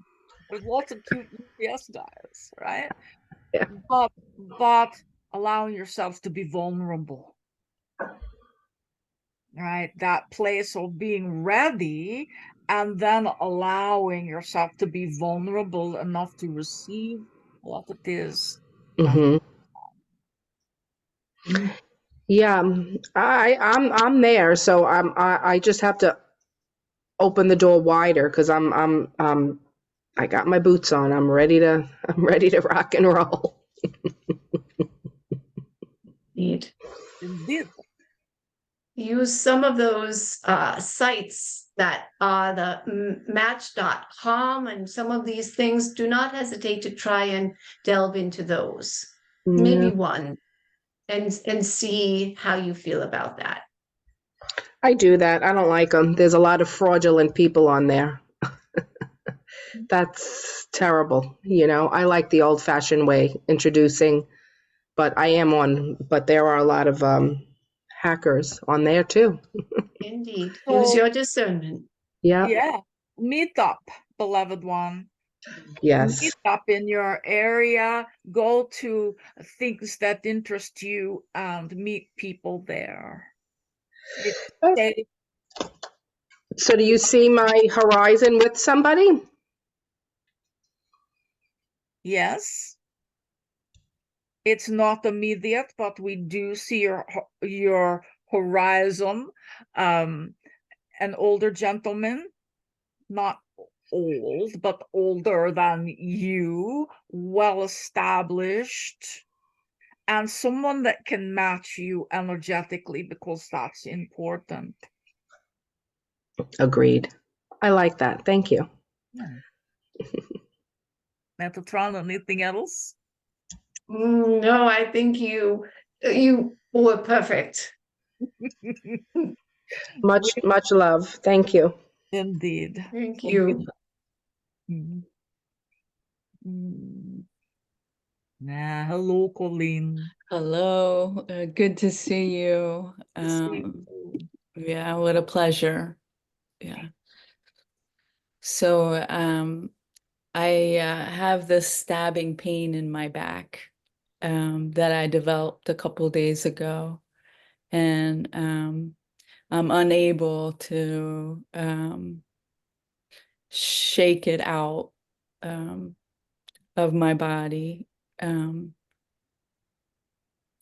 There's lots of cute UPS guys, right? Yeah. But allowing yourself to be vulnerable, right? That place of being ready and then allowing yourself to be vulnerable enough to receive what it is. Mm-hmm. Yeah, I'm there, so I just have to open the door wider because I got my boots on. I'm ready to rock and roll. Indeed. Use some of those sites that are the match.com and some of these things. Do not hesitate to try and delve into those. Maybe one and see how you feel about that. I do that. I don't like them. There's a lot of fraudulent people on there. That's terrible. You know, I like the old fashioned way, introducing, but there are a lot of hackers on there too. Indeed. So, use your discernment. Yeah. Meet up, beloved one. Yes. Meet up in your area. Go to things that interest you and meet people there. It's safe. So do you see my horizon with somebody? Yes. It's not immediate, but we do see your horizon. An older gentleman, not old, but older than you, well established, and someone that can match you energetically, because that's important. Agreed. I like that. Thank you. Metatron, anything else? No, I think you were perfect. Much love. Thank you. Indeed. Thank you. Hello, Colleen. Hello, good to see you. Yeah, what a pleasure. Yeah. So I have this stabbing pain in my back that I developed a couple of days ago. And I'm unable to shake it out of my body. And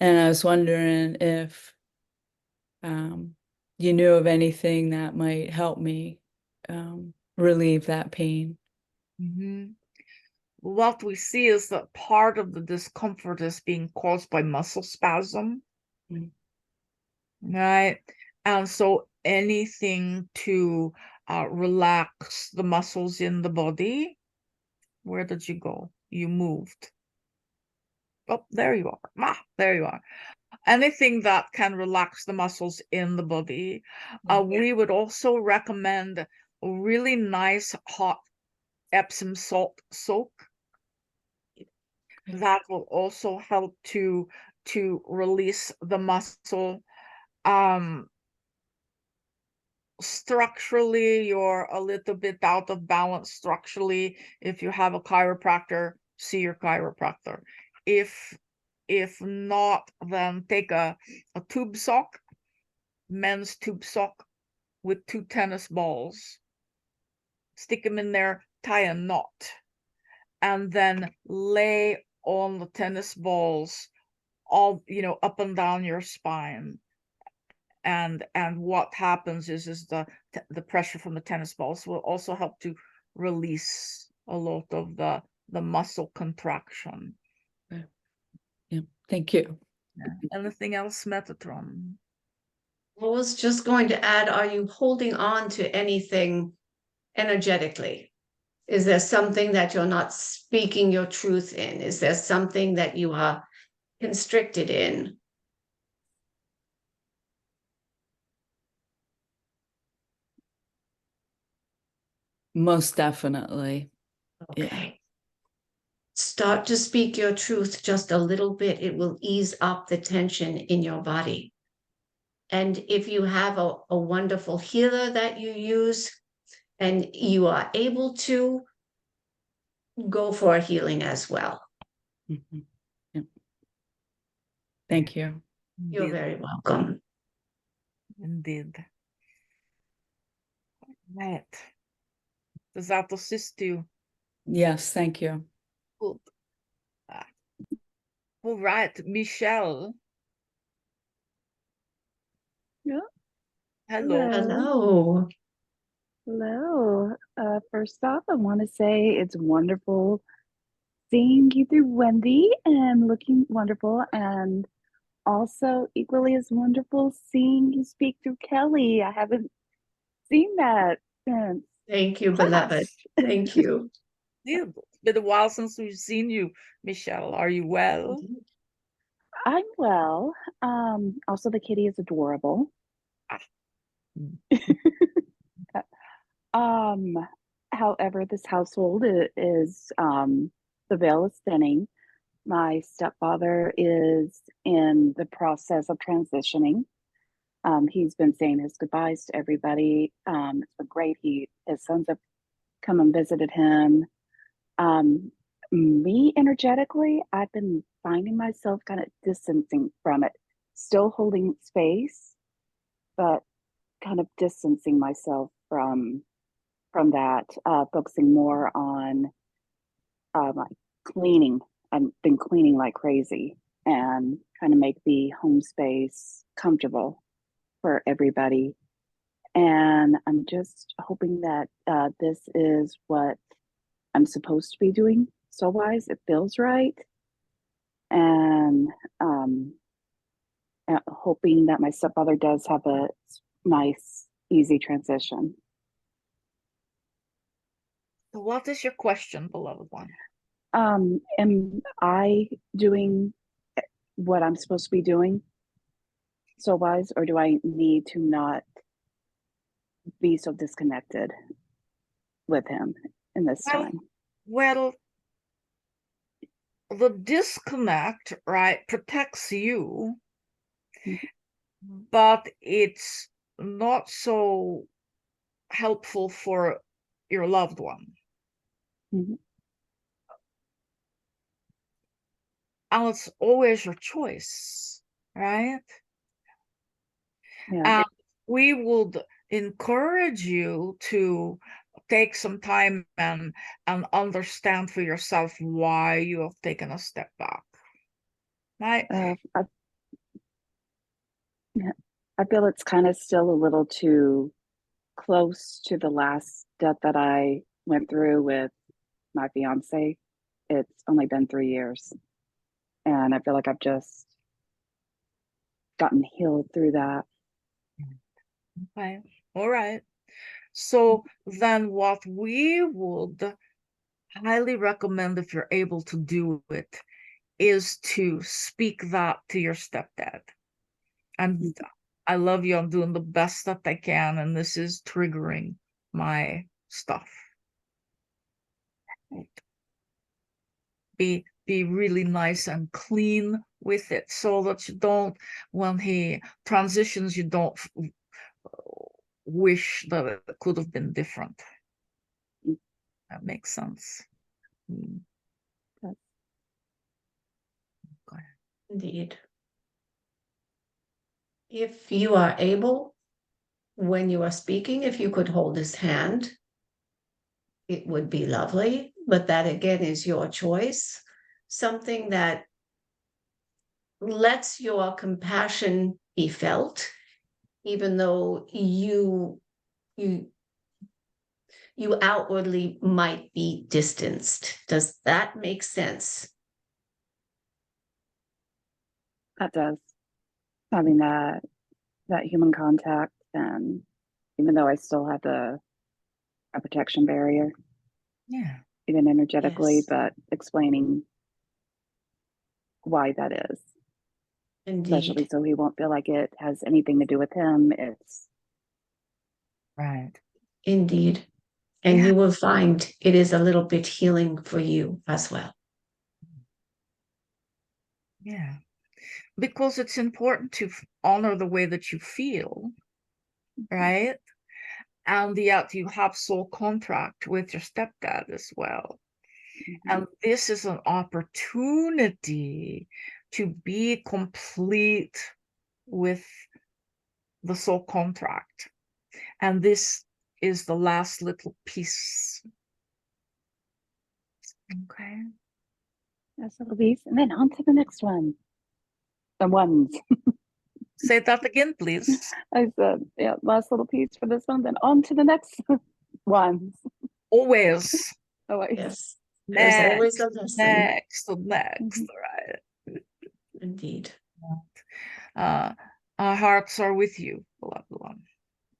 I was wondering if you knew of anything that might help me relieve that pain. Mhm. What we see is that part of the discomfort is being caused by muscle spasm, right? And so anything to relax the muscles in the body. Where did you go? You moved. Oh, there you are. There you are. Anything that can relax the muscles in the body. We would also recommend a really nice hot Epsom salt soak. That will also help to release the muscle. Structurally, you're a little bit out of balance structurally. If you have a chiropractor, see your chiropractor. If not, then take a tube sock, men's tube sock with 2 tennis balls, stick them in there, tie a knot, and then lay on the tennis balls all, up and down your spine. And what happens is the pressure from the tennis balls will also help to release a lot of the muscle contraction. Yeah, thank you. Anything else, Metatron? I was just going to add, are you holding on to anything energetically? Is there something that you're not speaking your truth in? Is there something that you are constricted in? Most definitely. Okay. Yeah. Start to speak your truth just a little bit. It will ease up the tension in your body. And if you have a wonderful healer that you use and you are able to, go for a healing as well. Mhm. Yeah. Thank you. You're very welcome. Indeed. Right. Does that assist you? Yes, thank you. Good. All right, Michelle. Yeah. Hello. Hello. Hello. First off, I want to say it's wonderful seeing you through Wendy and looking wonderful, and also equally as wonderful seeing you speak through Kelly. I haven't seen that since. Thank you, beloved. Thank you. Yeah, it's been a while since we've seen you, Michelle. Are you well? I'm well. Also the kitty is adorable. However, this household is the veil is thinning. My stepfather is in the process of transitioning. He's been saying his goodbyes to everybody. It's been great. His sons have come and visited him. Me energetically, I've been finding myself kind of distancing from it, still holding space, but kind of distancing myself from that, focusing more on like cleaning. I've been cleaning like crazy and trying to make the home space comfortable for everybody. And I'm just hoping that this is what I'm supposed to be doing. So wise, it feels right. And hoping that my stepfather does have a nice, easy transition. So what is your question, beloved one? Am I doing what I'm supposed to be doing, so wise, or do I need to not be so disconnected with him in this time? Well, the disconnect, right, protects you, but it's not so helpful for your loved one. Mm-hmm. And it's always your choice, right? Yeah. And we would encourage you to take some time and understand for yourself why you have taken a step back. Right? I feel it's kind of still a little too close to the last step that I went through with my fiance. It's only been 3 years, and I feel like I've just gotten healed through that. Okay, all right. So then what we would highly recommend, if you're able to do it, is to speak that to your stepdad. And I love you, I'm doing the best that I can, and this is triggering my stuff. Be really nice and clean with it, so that you don't, when he transitions, you don't wish that it could have been different. That makes sense. Indeed. If you are able, when you are speaking, if you could hold his hand, it would be lovely, but that again is your choice. Something that lets your compassion be felt, even though you outwardly might be distanced. Does that make sense? That does. Having that human contact, and even though I still have a protection barrier, yeah, even energetically, Yes. but explaining why that is. Especially Indeed. so he won't feel like it has anything to do with him. It's right. Indeed. And Yeah. you will find it is a little bit healing for you as well. Yeah, because it's important to honor the way that you feel, right? And yet you have soul contract with your stepdad as well. And this is an opportunity to be complete with the soul contract. And this is the last little piece. Okay. that's a release, and then on to the next one. The ones. Say that again, please. I said, yeah, last little piece for this one, then on to the next ones. Always. Always. Yes. There's always a lesson. Next, all right. Indeed. Our hearts are with you, beloved one.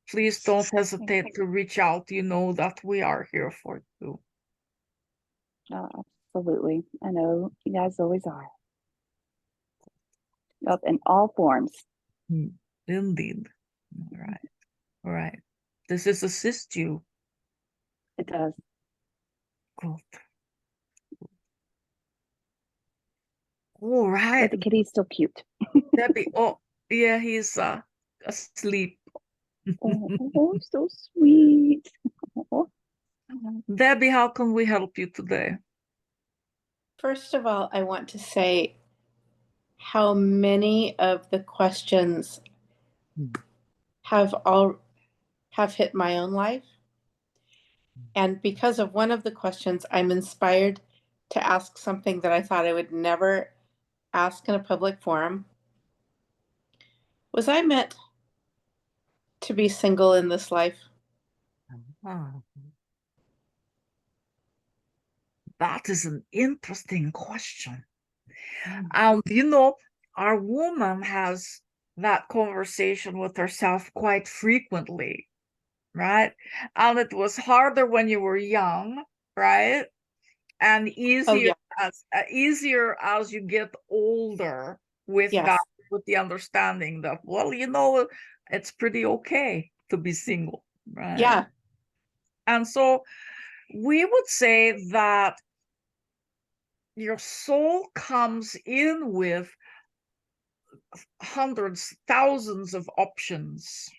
Please don't hesitate to reach out. You know that we are here for you. Absolutely. I know you guys always are. In all forms. Indeed. All right. All right. Does this assist you? It does. Good. All right. But the kitty's still cute. Debbie, oh, yeah, he's asleep. Oh, so sweet. Oh. Debbie, how can we help you today? First of all, I want to say how many of the questions have hit my own life. And because of one of the questions, I'm inspired to ask something that I thought I would never ask in a public forum. Was I meant to be single in this life? That is an interesting question. Our woman has that conversation with herself quite frequently, right? And it was harder when you were young, right? And easier easier as you get older with that, with the understanding that, well, it's pretty okay to be single, right? Yeah. And so we would say that your soul comes in with hundreds, thousands of options.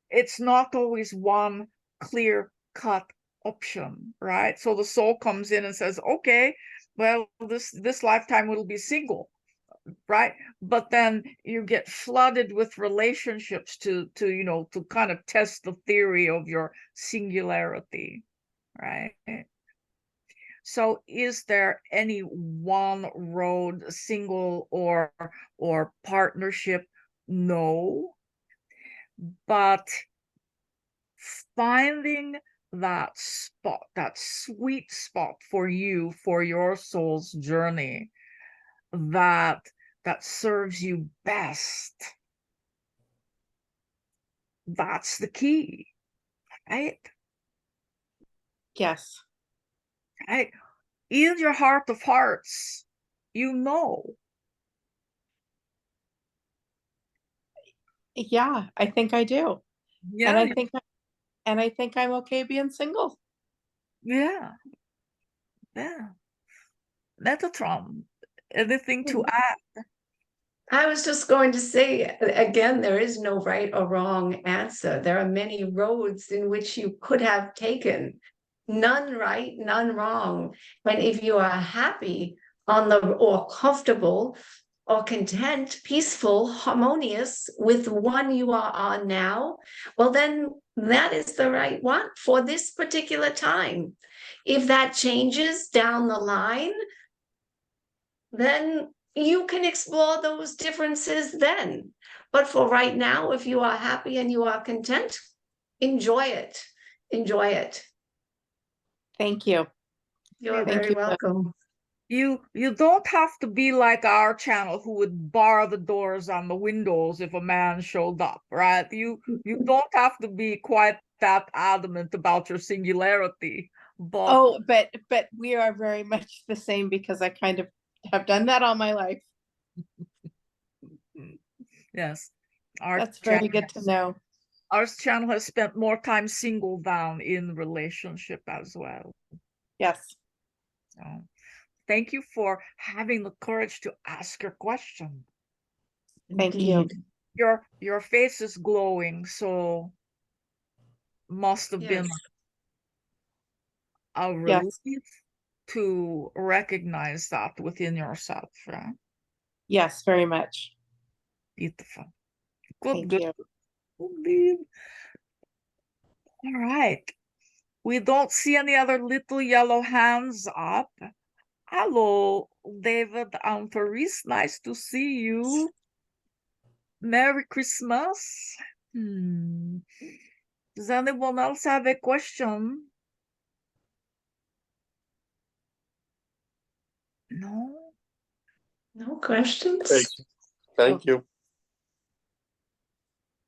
It's not always one clear-cut option, right? So the soul comes in and says, okay, well, this lifetime will be single. right? But then you get flooded with relationships to kind of test the theory of your singularity, right? So is there any one road, single or partnership? No. But finding that spot, that sweet spot for you, for your soul's journey, that serves you best, that's the key, right? Yes. Right? In your heart of hearts, you know. Yeah, I think I do. Yeah. And I think I'm okay being single. Yeah. Metatron, anything to add? I was just going to say, again, there is no right or wrong answer. There are many roads in which you could have taken. None right, none wrong. And if you are happy or comfortable or content, peaceful, harmonious with one you are on now, well, then that is the right one for this particular time. If that changes down the line, then you can explore those differences then. But for right now, if you are happy and you are content, enjoy it. Enjoy it. Thank you. You're very welcome. You don't have to be like our channel who would bar the doors on the windows if a man showed up, right? You don't have to be quite that adamant about your singularity. But but we are very much the same, because I kind of have done that all my life. Yes. That's very good to know. Our channel has spent more time single down in relationship as well. Yes. So thank you for having the courage to ask your question. Thank you. Your face is glowing, so must have been a relief to recognize that within yourself, right? Yes, very much. Beautiful. Thank Good. you. All right. We don't see any other little yellow hands up. Hello, David and Therese. Nice to see you. Merry Christmas. Does anyone else have a question? No? No questions? Thank you.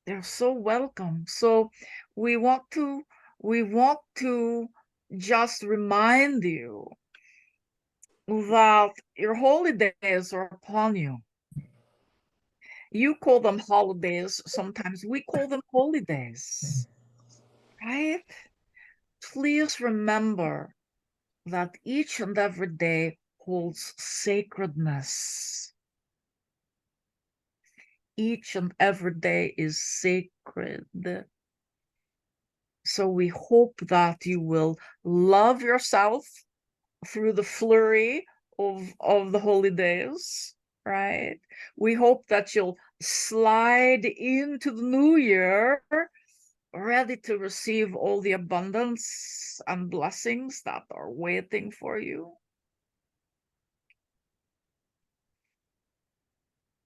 They're so welcome. So we want to just remind you that your holidays are upon you. You call them holidays. Sometimes we call them holidays, right? Please remember that each and every day holds sacredness. Each and every day is sacred. So we hope that you will love yourself through the flurry of the holidays, right? We hope that you'll slide into the new year ready to receive all the abundance and blessings that are waiting for you.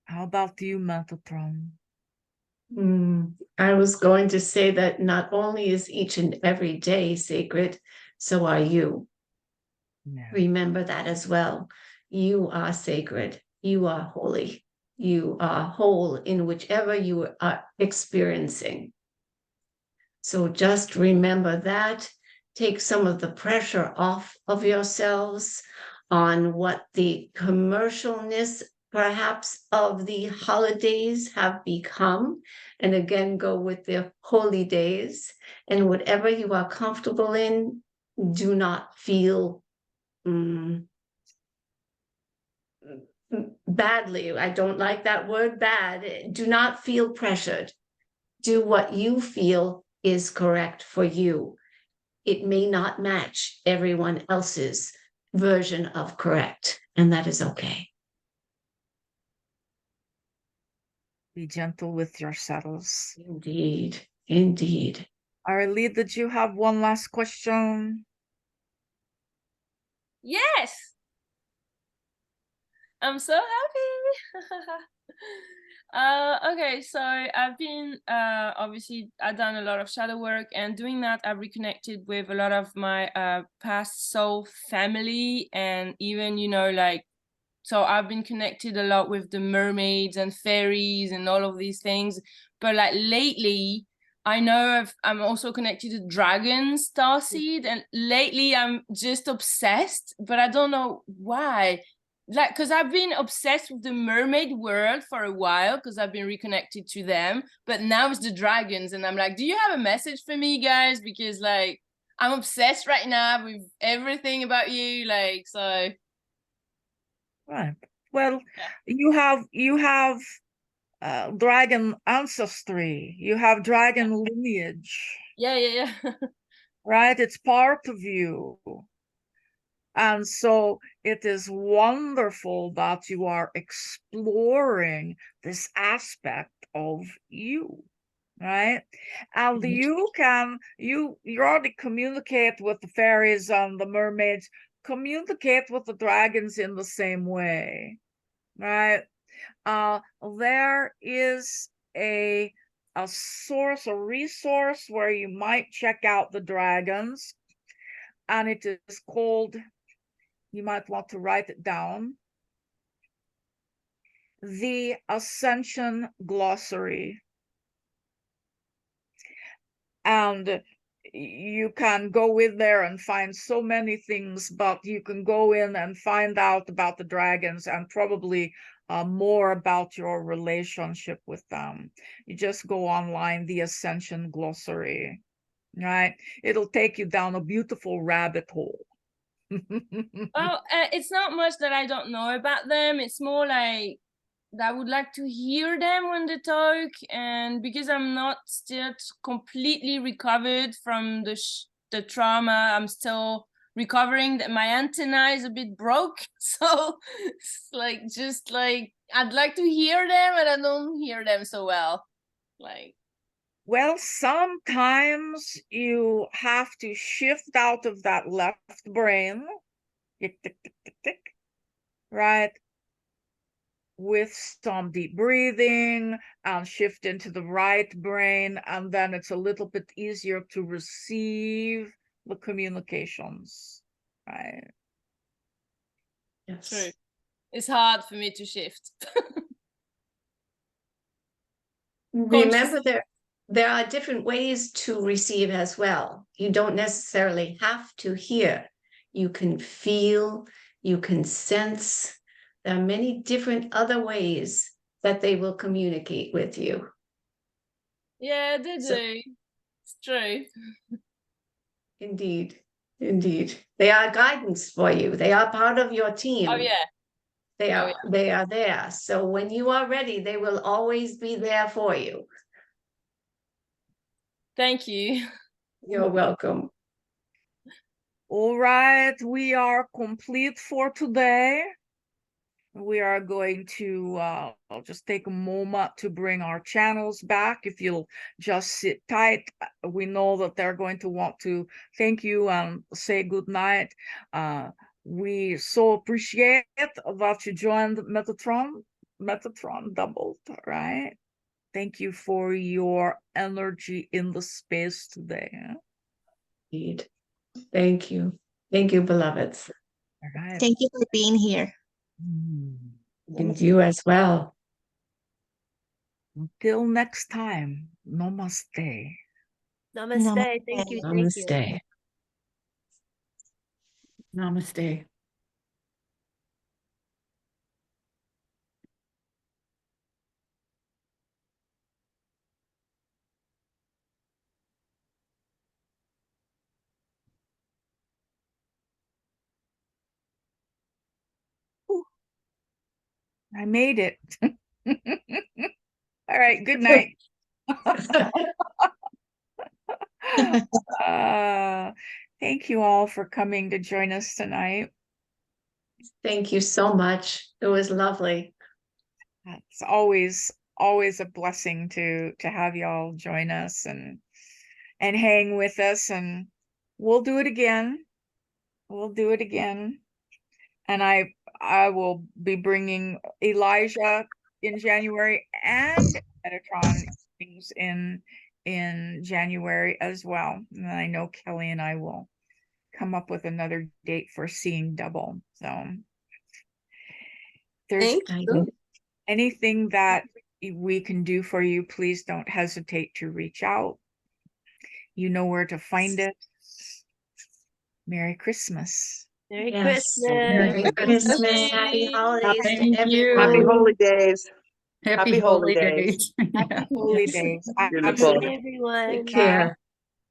How about you, Metatron? I was going to say that not only is each and every day sacred, so are you. Yeah. Remember that as well. You are sacred. You are holy. You are whole in whichever you are experiencing. So just remember that. Take some of the pressure off of yourselves on what the commercialness perhaps of the holidays have become, and again go with the holy days, and whatever you are comfortable in, do not feel badly. I don't like that word, bad. Do not feel pressured. Do what you feel is correct for you. It may not match everyone else's version of correct, and that is okay. Be gentle with yourselves. Indeed. Indeed. Arlie, did you have one last question? Yes. I'm so happy. Okay, so I've been obviously I've done a lot of shadow work, and doing that I've reconnected with a lot of my past soul family, and even, you know, like, so I've been connected a lot with the mermaids and fairies and all of these things. But like lately, I know I'm also connected to dragons, starseed, and lately I'm just obsessed, but I don't know why. Like, because I've been obsessed with the mermaid world for a while, because I've been reconnected to them, but now it's the dragons, and I'm like, do you have a message for me, guys? Because like I'm obsessed right now with everything about you, like, so. Right. Well, you have dragon ancestry. You have dragon lineage. Yeah. Right? It's part of you. And so it is wonderful that you are exploring this aspect of you, right? And you already communicate with the fairies and the mermaids, communicate with the dragons in the same way, right? There is a source, a resource where you might check out the dragons, and it is called, you might want to write it down, the Ascension Glossary. And you can go in there and find so many things, but you can go in and find out about the dragons and probably more about your relationship with them. You just go online, the Ascension Glossary, right? It'll take you down a beautiful rabbit hole. Well, it's not much that I don't know about them. It's more like I would like to hear them when they talk, and because I'm not still completely recovered from the trauma, I'm still recovering. That my antenna is a bit broke, so it's like, just like, I'd like to hear them, and I don't hear them so well. Like, well, sometimes you have to shift out of that left brain, tick, tick, tick, tick, tick, right? With some deep breathing and shift into the right brain, and then it's a little bit easier to receive the communications, right? Yes. true. It's hard for me to shift. Remember, there are different ways to receive as well. You don't necessarily have to hear. You can feel, you can sense. There are many different other ways that they will communicate with you. Yeah, they So- do. It's true. Indeed, indeed. They are guidance for you. They are part of your team. Oh yeah. They Oh, are they are there. So when you are ready, they will always be there for you. Thank you. You're welcome. All right, we are complete for today. We are going to I'll just take a moment to bring our channels back. If you'll just sit tight, we know that they're going to want to thank you and say good night. We so appreciate that you joined Metatron doubled, right? Thank you for your energy in the space today. Indeed. Thank you. Thank you, beloveds. All right. Thank you for being here. And you as well. Until next time, namaste. Namaste. Thank you. Thank you. Namaste. Namaste. I made it. All right, good night. Thank you all for coming to join us tonight. Thank you so much. It was lovely. It's always always a blessing to have y'all join us and hang with us, and we'll do it again. We'll do it again. And I will be bringing Elijah in January and Metatron things in January as well. And I know Kelly and I will come up with another date for seeing double. So if there's anything that we can do for you, please don't hesitate to reach out. You know where to find it. Merry Christmas. Merry Yes. Christmas. Merry Christmas. Happy holidays to Thank you. everyone. Happy holy days. Happy holy days. Happy holy days. Beautiful. Bye, everyone. Take care.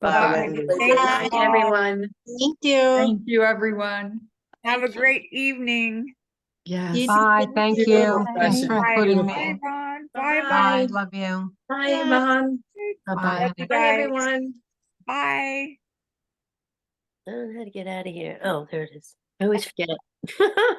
Bye, Bye. Wendy. Thank Bye, you all. everyone. Thank you. Thank you, everyone. Have a great evening. Yes. You Bye. too. Thank you. Thanks for Bye. including Bye, me. Ron. Bye, Bye. bye. Love you. Bye, Yvonne. Bye-bye. Love you Bye, guys. everyone. Bye. I don't know how to get out of here. Oh, there it is. I always forget it.